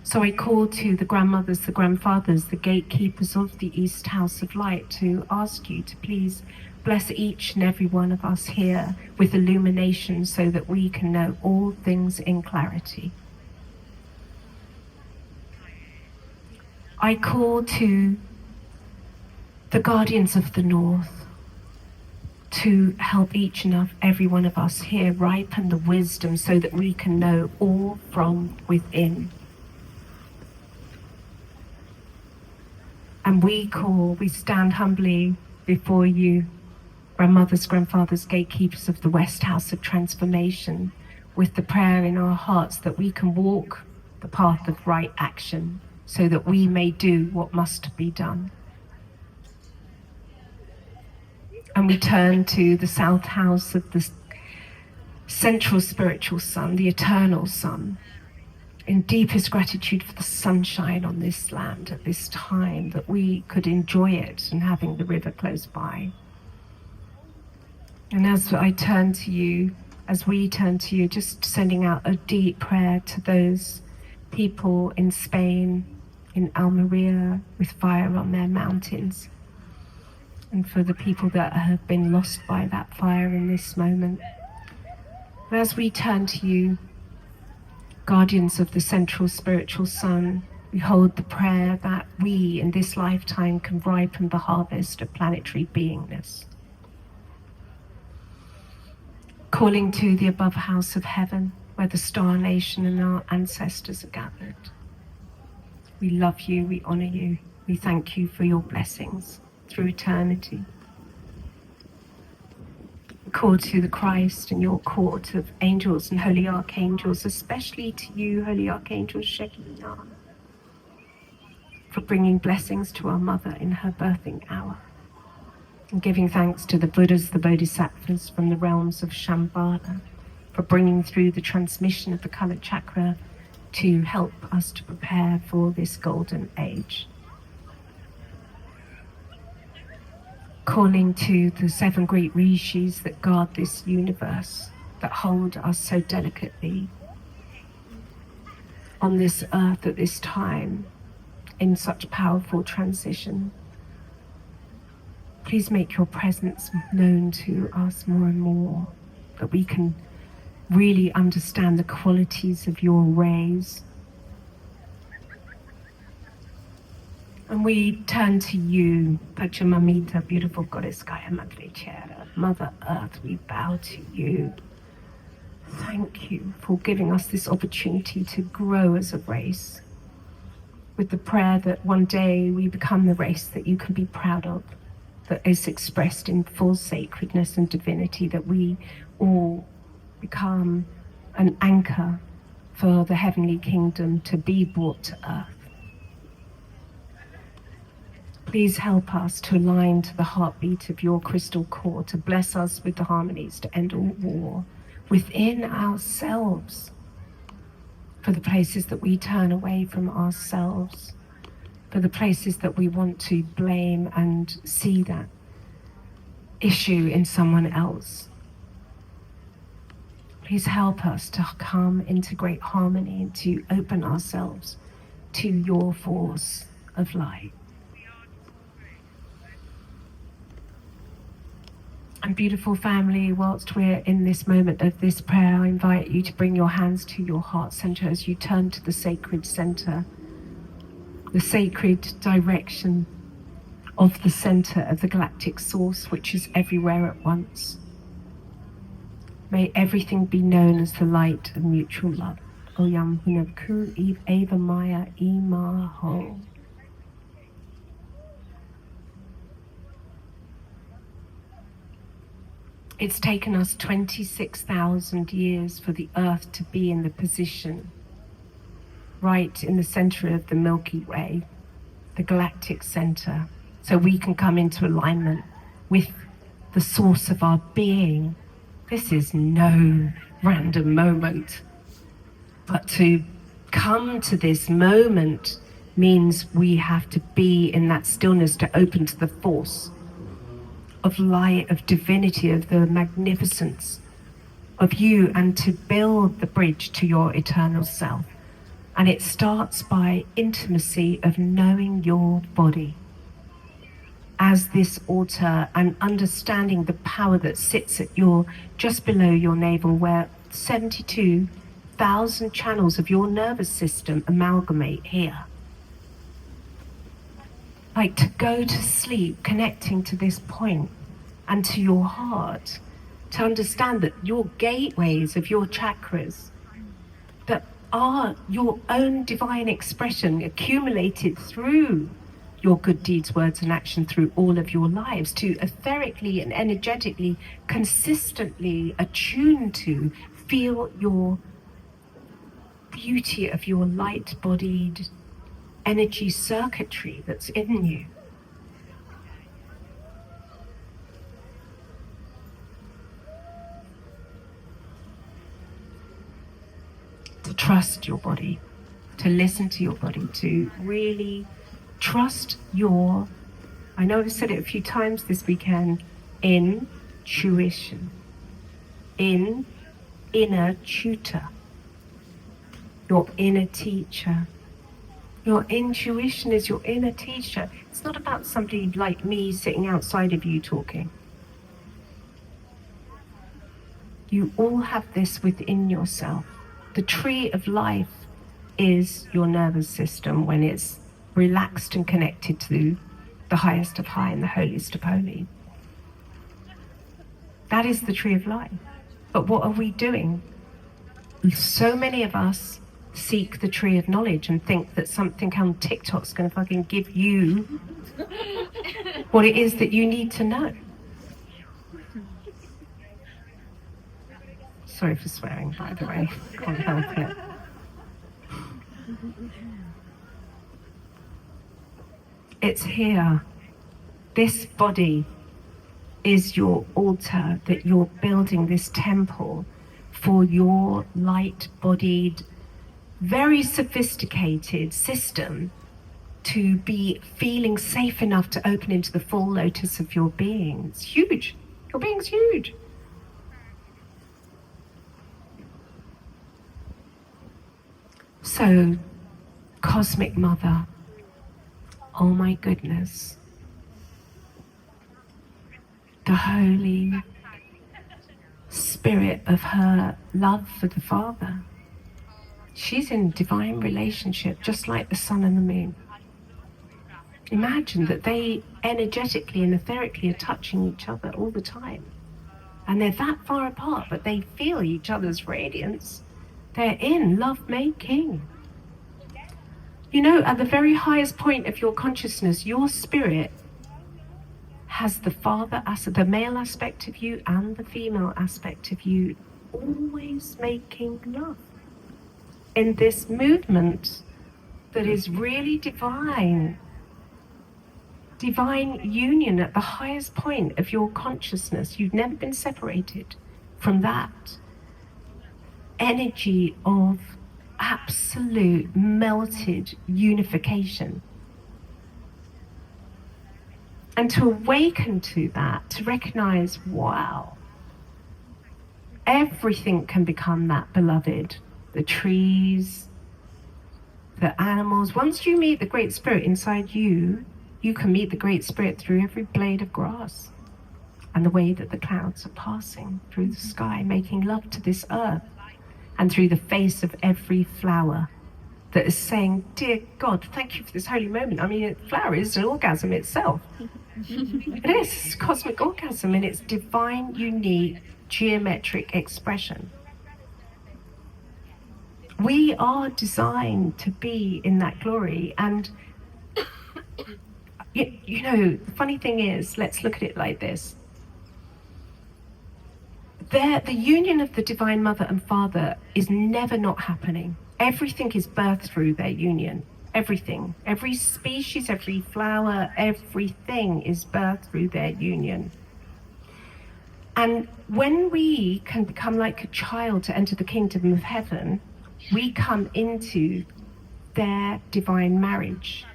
So I call to the grandmothers, the grandfathers, the gatekeepers of the East House of Light to ask you to please bless each and every one of us here with illumination so that we can know all things in clarity. I call to the guardians of the North to help each and every one of us here ripen the wisdom so that we can know all from within. And we stand humbly before you, grandmothers, grandfathers, gatekeepers of the West House of Transformation, with the prayer in our hearts that we can walk the path of right action so that we may do what must be done. And we turn to the South House of the Central Spiritual Sun, the Eternal Sun, in deepest gratitude for the sunshine on this land at this time, that we could enjoy it and having the river close by. And as I turn to you, as we turn to you, just sending out a deep prayer to those people in Spain, in Almeria, with fire on their mountains, and for the people that have been lost by that fire in this moment. And as we turn to you, guardians of the Central Spiritual Sun, we hold the prayer that we in this lifetime can ripen the harvest of planetary beingness. Calling to the above house of heaven, where the star nation and our ancestors are gathered. We love you, we honor you, we thank you for your blessings through eternity. Call to the Christ and your court of angels and holy archangels, especially to you, holy archangel Shekinah, for bringing blessings to our mother in her birthing hour, and giving thanks to the Buddhas, the Bodhisattvas from the realms of Shambhala, for bringing through the transmission of the color chakra to help us to prepare for this golden age. Calling to the 7 great rishis that guard this universe, that hold us so delicately on this earth at this time in such powerful transition. Please make your presence known to us more and more, that we can really understand the qualities of your rays. And we turn to you, Pachamamita, beautiful goddess Gaia Madre Chera, Mother Earth, we bow to you. Thank you for giving us this opportunity to grow as a race, with the prayer that one day we become the race that you can be proud of, that is expressed in full sacredness and divinity, that we all become an anchor for the heavenly kingdom to be brought to earth. Please help us to align to the heartbeat of your crystal core, to bless us with the harmonies, to end all war within ourselves, for the places that we turn away from ourselves, for the places that we want to blame and see that issue in someone else. Please help us to come into great harmony and to open ourselves to your force of light. And beautiful family, whilst we're in this moment of this prayer, I invite you to bring your hands to your heart center as you turn to the sacred center, the sacred direction of the center of the galactic source, which is everywhere at once. May everything be known as the light of mutual love. Oyam Hunabku Eva Maya Ima Ho. It's taken us 26,000 years for the Earth to be in the position right in the center of the Milky Way, the galactic center, so we can come into alignment with the source of our being. This is no random moment, but to come to this moment means we have to be in that stillness to open to the force of light, of divinity, of the magnificence of you, and to build the bridge to your eternal self. And it starts by intimacy of knowing your body as this altar and understanding the power that sits at just below your navel, where 72,000 channels of your nervous system amalgamate here. Like to go to sleep connecting to this point and to your heart, to understand that your gateways of your chakras that are your own divine expression accumulated through your good deeds, words and action through all of your lives, to etherically and energetically consistently attune to feel your beauty of your light-bodied energy circuitry that's in you. To trust your body, to listen to your body, to really trust your, I know I've said it a few times this weekend, intuition, inner tutor, your inner teacher. Your intuition is your inner teacher. It's not about somebody like me sitting outside of you talking. You all have this within yourself. The tree of life is your nervous system when it's relaxed and connected to the highest of high and the holiest of holy. That is the tree of life. But what are we doing? So many of us seek the tree of knowledge and think that something on TikTok's going to fucking give you what it is that you need to know. Sorry for swearing, by the way. Can't help it. It's here. This body is your altar, that you're building this temple for your light-bodied, very sophisticated system to be feeling safe enough to open into the full lotus of your being. It's huge. Your being's huge. So, Cosmic Mother, oh my goodness, the Holy Spirit of her love for the Father, she's in divine relationship, just like the sun and the moon. Imagine that they energetically and etherically are touching each other all the time. And they're that far apart, but they feel each other's radiance. They're in love-making. You know, at the very highest point of your consciousness, your spirit has the male aspect of you and the female aspect of you always making love in this movement that is really divine. Divine union at the highest point of your consciousness. You've never been separated from that energy of absolute melted unification. And to awaken to that, to recognize, wow, everything can become that beloved. The trees, the animals. Once you meet the Great Spirit inside you, you can meet the Great Spirit through every blade of grass and the way that the clouds are passing through the sky, making love to this earth, and through the face of every flower that is saying, dear God, thank you for this holy moment. I mean, a flower is an orgasm itself. It is. It's a cosmic orgasm in its divine, unique, geometric expression. We are designed to be in that glory. And you know, the funny thing is, let's look at it like this. The union of the Divine Mother and Father is never not happening. Everything is birthed through their union. Everything. Every species, every flower, everything is birthed through their union. And when we can become like a child to enter the kingdom of heaven, we come into their divine marriage.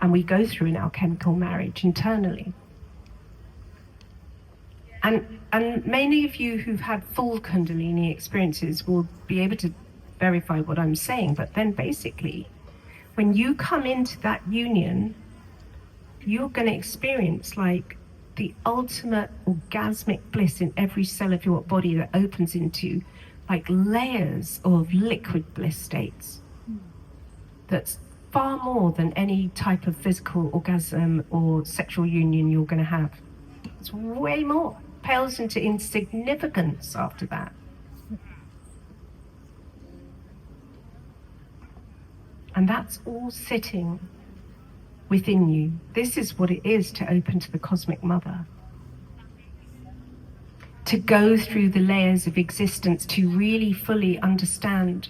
And we go through an alchemical marriage internally. And many of you who've had full Kundalini experiences will be able to verify what I'm saying. But then basically, when you come into that union, you're going to experience like the ultimate orgasmic bliss in every cell of your body that opens into like layers of liquid bliss states. That's far more than any type of physical orgasm or sexual union you're going to have. It's way more. Pales into insignificance after that. And that's all sitting within you. This is what it is to open to the Cosmic Mother. To go through the layers of existence, to really fully understand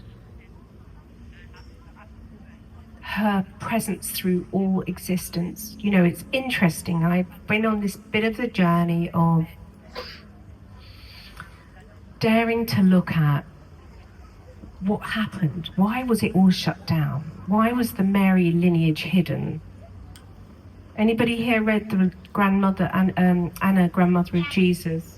her presence through all existence. You know, it's interesting. I've been on this bit of the journey of daring to look at what happened. Why was it all shut down? Why was the Mary lineage hidden? Anybody here read the grandmother Anna, Grandmother of Jesus?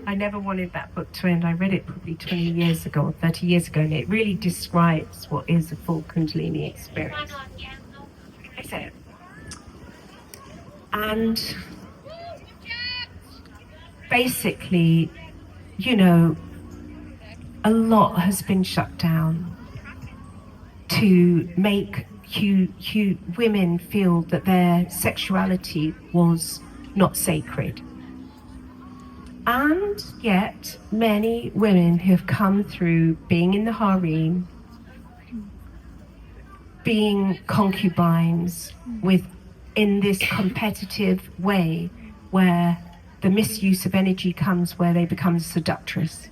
I never wanted that book to end. I read it probably 20 years ago or 30 years ago, and it really describes what is a full Kundalini experience. Is it? And basically, you know, a lot has been shut down to make women feel that their sexuality was not sacred. And yet, many women who have come through being in the harem, being concubines in this competitive way where the misuse of energy comes, where they become seductress.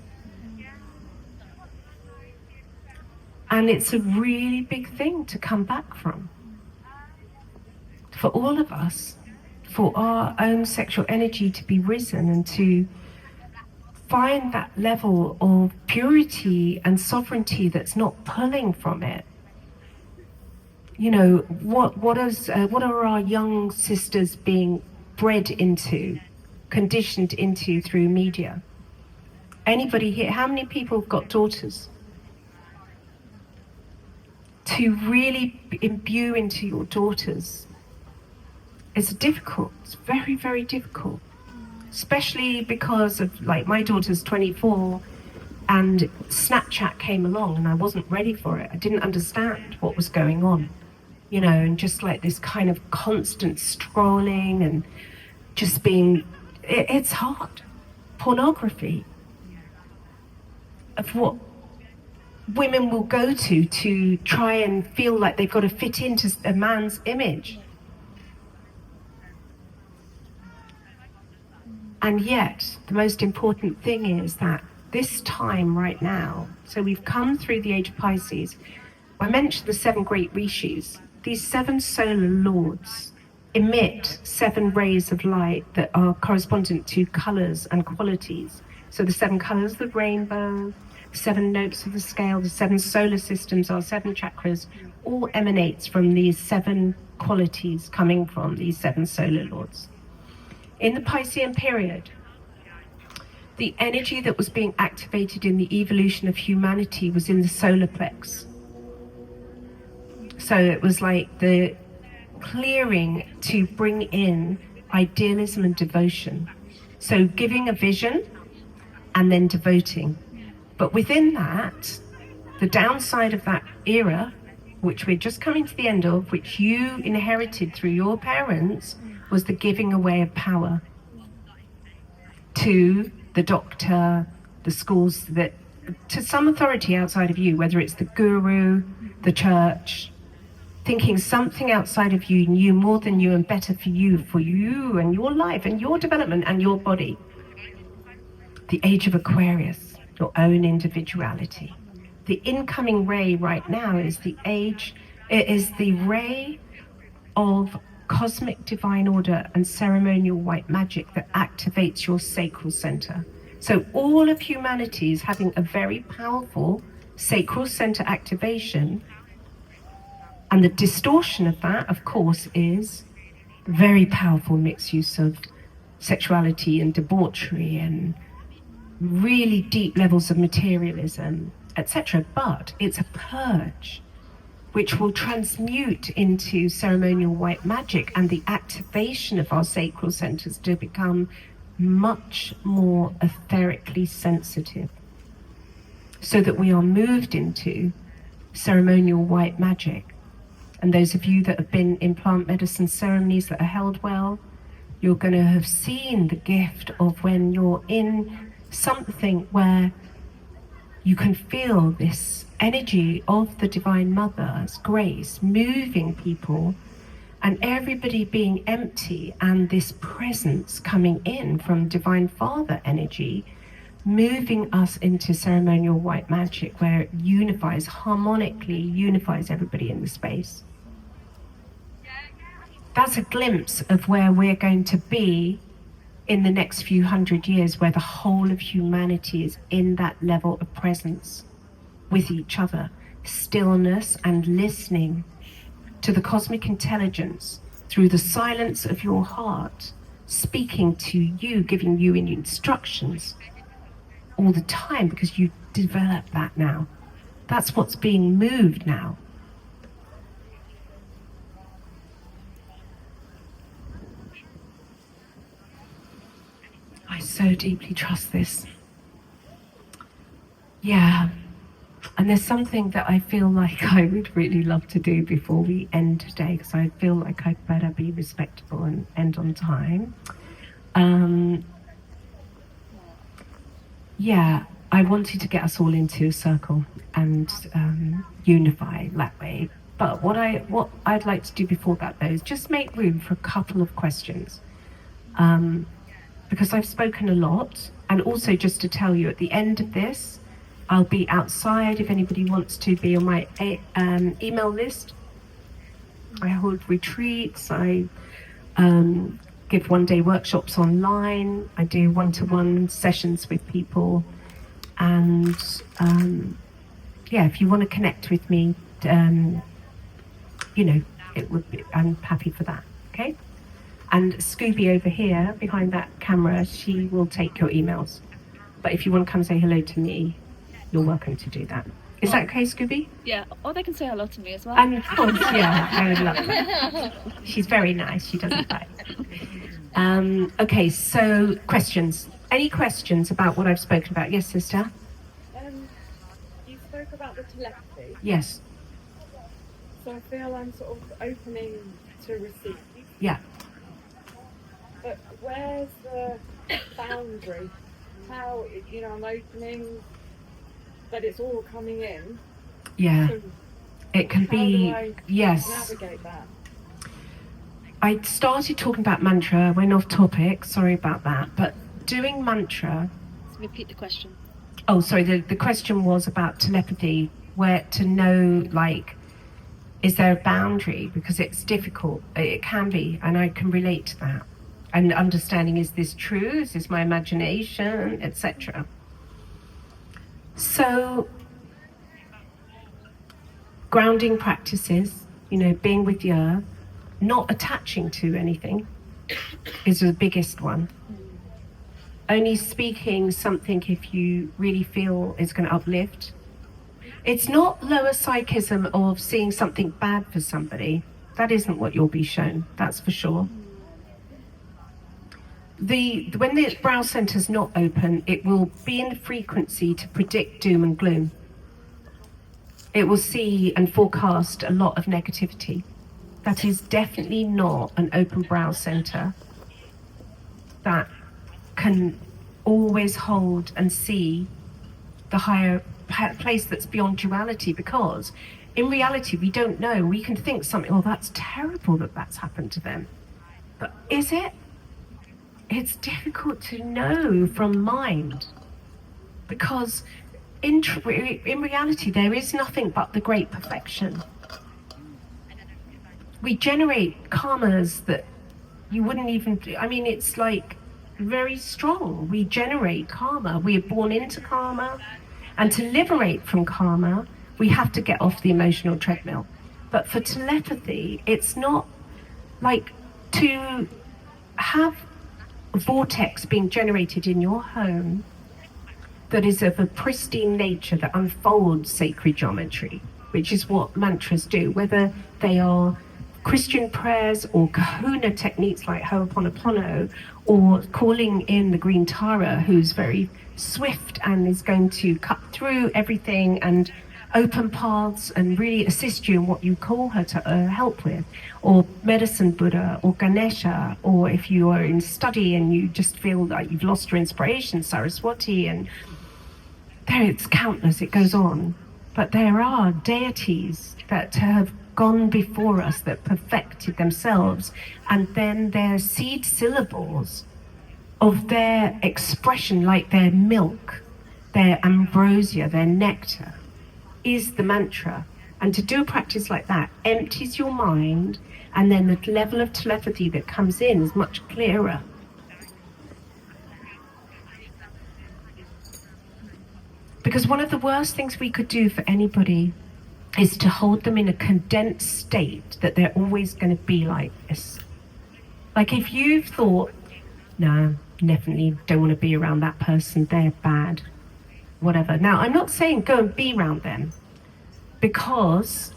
And it's a really big thing to come back from. For all of us, for our own sexual energy to be risen and to find that level of purity and sovereignty that's not pulling from it. You know, what are our young sisters being bred into, conditioned into through media? Anybody here, how many people have got daughters? To really imbue into your daughters is difficult. It's very, very difficult. Especially because of, like, my daughter's 24 and Snapchat came along and I wasn't ready for it. I didn't understand what was going on. you know, and just like this kind of constant strolling and just being, it's hard. Pornography of what women will go to try and feel like they've got to fit into a man's image. And yet, the most important thing is that this time right now, so we've come through the age of Pisces. I mentioned the 7 great rishis. These 7 solar lords emit 7 rays of light that are correspondent to colors and qualities. So the 7 colors of the rainbow, 7 notes of the scale, the 7 solar systems, our 7 chakras, all emanates from these 7 qualities coming from these 7 solar lords. In the Piscean period, the energy that was being activated in the evolution of humanity was in the solar plex. So it was like the clearing to bring in idealism and devotion. So giving a vision and then devoting. But within that, the downside of that era, which we're just coming to the end of, which you inherited through your parents, was the giving away of power to the doctor, the schools, that to some authority outside of you, whether it's the guru, the church, thinking something outside of you knew more than you and better for you and your life and your development and your body. The age of Aquarius, your own individuality. The incoming ray right now is the ray of cosmic divine order and ceremonial white magic that activates your sacral center. So all of humanity is having a very powerful sacral center activation, and the distortion of that, of course, is very powerful mixed use of sexuality and debauchery and really deep levels of materialism, etc. But it's a purge which will transmute into ceremonial white magic and the activation of our sacral centers to become much more etherically sensitive, so that we are moved into ceremonial white magic. And those of you that have been in plant medicine ceremonies that are held well, you're going to have seen the gift of when you're in something where you can feel this energy of the Divine Mother's grace moving people, and everybody being empty, and this presence coming in from Divine Father energy, moving us into ceremonial white magic, where it unifies, harmonically unifies everybody in the space. That's a glimpse of where we're going to be in the next few hundred years, where the whole of humanity is in that level of presence with each other, stillness and listening to the cosmic intelligence through the silence of your heart, speaking to you, giving you instructions all the time, because you develop that now. That's what's being moved now. I so deeply trust this. Yeah. And there's something that I feel like I would really love to do before we end today, because I feel like I'd better be respectable and end on time. Yeah, I wanted to get us all into a circle and unify that way. But what I'd like to do before that, though, is just make room for a couple of questions. Because I've spoken a lot, and also just to tell you, at the end of this, I'll be outside if anybody wants to be on my email list. I hold retreats, I give one-day workshops online, I do one-to-one sessions with people, and yeah, if you want to connect with me, you know, it would be, I'm happy for that, okay? And Scooby over here, behind that camera, she will take your emails. But if you want to come say hello to me, you're welcome to do that. Is that okay, Scooby? Yeah, or they can say hello to me as well. And of course, yeah, I would love that. She's very nice, she doesn't bite. Okay, so questions. Any questions about what I've spoken about? Yes, sister? You spoke about the telepathy. Yes. So I feel I'm sort of opening to receive. Yeah. But where's the boundary? How, I'm opening, but it's all coming in. Yeah. So It can how be, do I yes. navigate that? I started talking about mantra, went off topic, sorry about that, but doing mantra. Repeat the question. Oh, sorry, the question was about telepathy, where to know, like, is there a boundary? Because it's difficult, it can be, and I can relate to that. And understanding, is this true? Is this my imagination, etc. So, grounding practices, being with the earth, not attaching to anything is the biggest one. Only speaking something if you really feel it's going to uplift. It's not lower psychism of seeing something bad for somebody. That isn't what you'll be shown, that's for sure. When the brow center's not open, it will be in the frequency to predict doom and gloom. It will see and forecast a lot of negativity. That is definitely not an open brow center that can always hold and see the higher place that's beyond duality, because in reality we don't know. We can think something, oh, that's terrible that that's happened to them. But is it? It's difficult to know from mind, because in reality there is nothing but the great perfection. We generate karmas that you wouldn't even, it's like very strong. We generate karma. We are born into karma. And to liberate from karma, we have to get off the emotional treadmill. But for telepathy, it's not like to have a vortex being generated in your home that is of a pristine nature that unfolds sacred geometry, which is what mantras do, whether they are Christian prayers or kahuna techniques like Ho'oponopono, or calling in the green Tara, who's very swift and is going to cut through everything and open paths and really assist you in what you call her to help with, or medicine Buddha or Ganesha, or if you are in study and you just feel like you've lost your inspiration, Saraswati, and it's countless, it goes on. But there are deities that have gone before us that perfected themselves, and then their seed syllables of their expression, like their milk, their ambrosia, their nectar, is the mantra. And to do a practice like that empties your mind, and then the level of telepathy that comes in is much clearer. Because one of the worst things we could do for anybody is to hold them in a condensed state that they're always going to be like this. Like if you've thought, no, definitely don't want to be around that person, they're bad, whatever. Now, I'm not saying go and be around them, because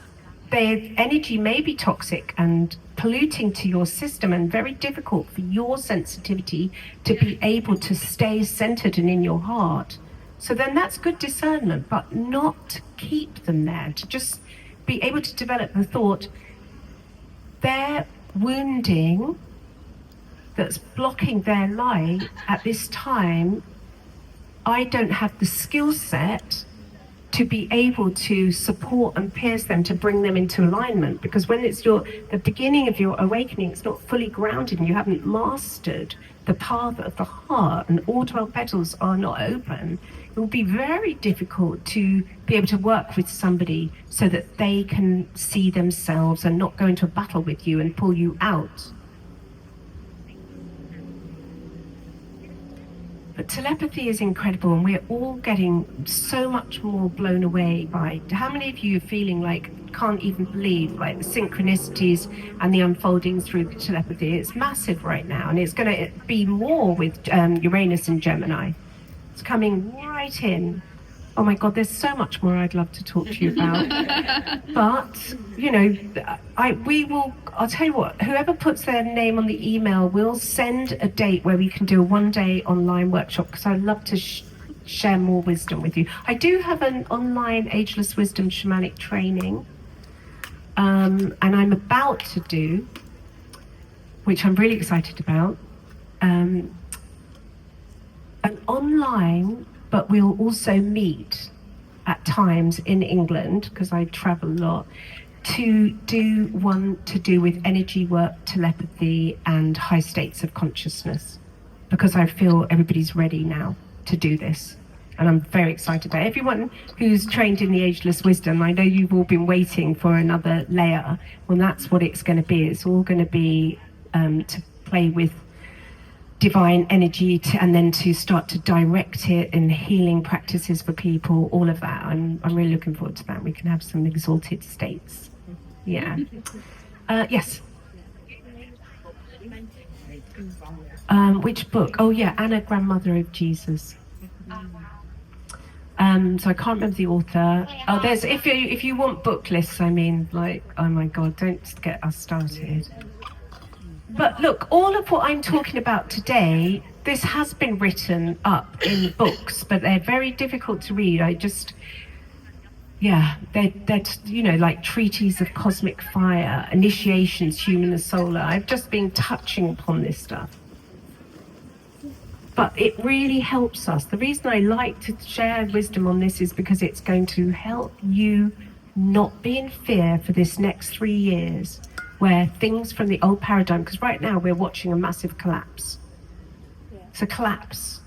their energy may be toxic and polluting to your system and very difficult for your sensitivity to be able to stay centered and in your heart. So then that's good discernment, but not to keep them there, to just be able to develop the thought, their wounding that's blocking their light at this time, I don't have the skill set to be able to support and pierce them, to bring them into alignment. Because when it's the beginning of your awakening, it's not fully grounded and you haven't mastered the path of the heart, and all 12 petals are not open, it will be very difficult to be able to work with somebody so that they can see themselves and not go into a battle with you and pull you out. But telepathy is incredible, and we're all getting so much more blown away by, how many of you are feeling like, can't even believe, like the synchronicities and the unfolding through the telepathy? It's massive right now, and it's going to be more with Uranus and Gemini. It's coming right in. Oh my God, there's so much more I'd love to talk to you about. But, I'll tell you what, whoever puts their name on the email, we'll send a date where we can do a one-day online workshop, because I'd love to share more wisdom with you. I do have an online Ageless Wisdom Shamanic training. and I'm about to do, which I'm really excited about, an online, but we'll also meet at times in England, because I travel a lot, to do one to do with energy work, telepathy, and high states of consciousness, because I feel everybody's ready now to do this. And I'm very excited about it. Everyone who's trained in the ageless wisdom, I know you've all been waiting for another layer. Well, that's what it's going to be. It's all going to be to play with divine energy and then to start to direct it in healing practices for people, all of that. I'm really looking forward to that. We can have some exalted states. Yeah. Yes. Which book? Oh yeah, Anna, Grandmother of Jesus. So I can't remember the author. Oh, there's if you want book lists, I mean, like, oh my God, don't get us started. But look, all of what I'm talking about today, this has been written up in books, but they're very difficult to read. They're you know, like treatises of cosmic fire, initiations, human and solar. I've just been touching upon this stuff. But it really helps us. The reason I like to share wisdom on this is because it's going to help you not be in fear for this next 3 years, where things from the old paradigm, because right now we're watching a massive collapse. It's a collapse.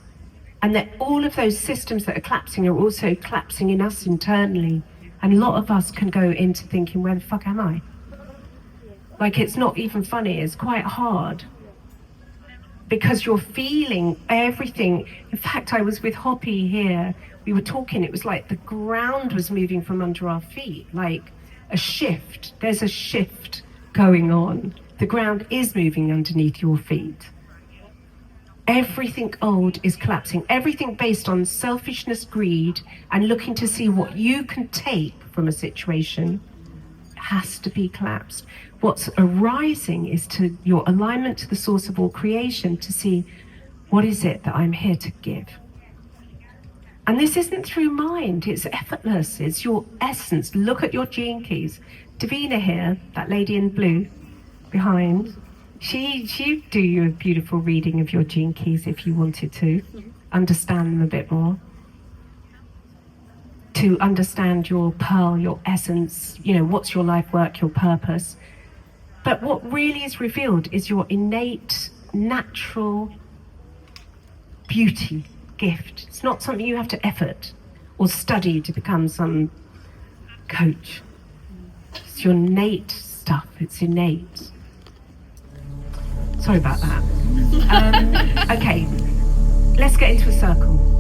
And that all of those systems that are collapsing are also collapsing in us internally. And a lot of us can go into thinking, where the fuck am I? Like, it's not even funny, it's quite hard. Because you're feeling everything. In fact, I was with Hoppy here. We were talking, it was like the ground was moving from under our feet, like a shift. There's a shift going on. The ground is moving underneath your feet. Everything old is collapsing. Everything based on selfishness, greed, and looking to see what you can take from a situation has to be collapsed. What's arising is to your alignment to the source of all creation, to see what is it that I'm here to give. And this isn't through mind, it's effortless, it's your essence. Look at your gene keys. Davina here, that lady in blue behind, she'd do you a beautiful reading of your gene keys if you wanted to understand them a bit more. To understand your pearl, your essence, you know, what's your life work, your purpose. But what really is revealed is your innate, natural beauty, gift. It's not something you have to effort or study to become some coach. It's your innate stuff, it's innate. Sorry about that. Okay, let's get into a circle.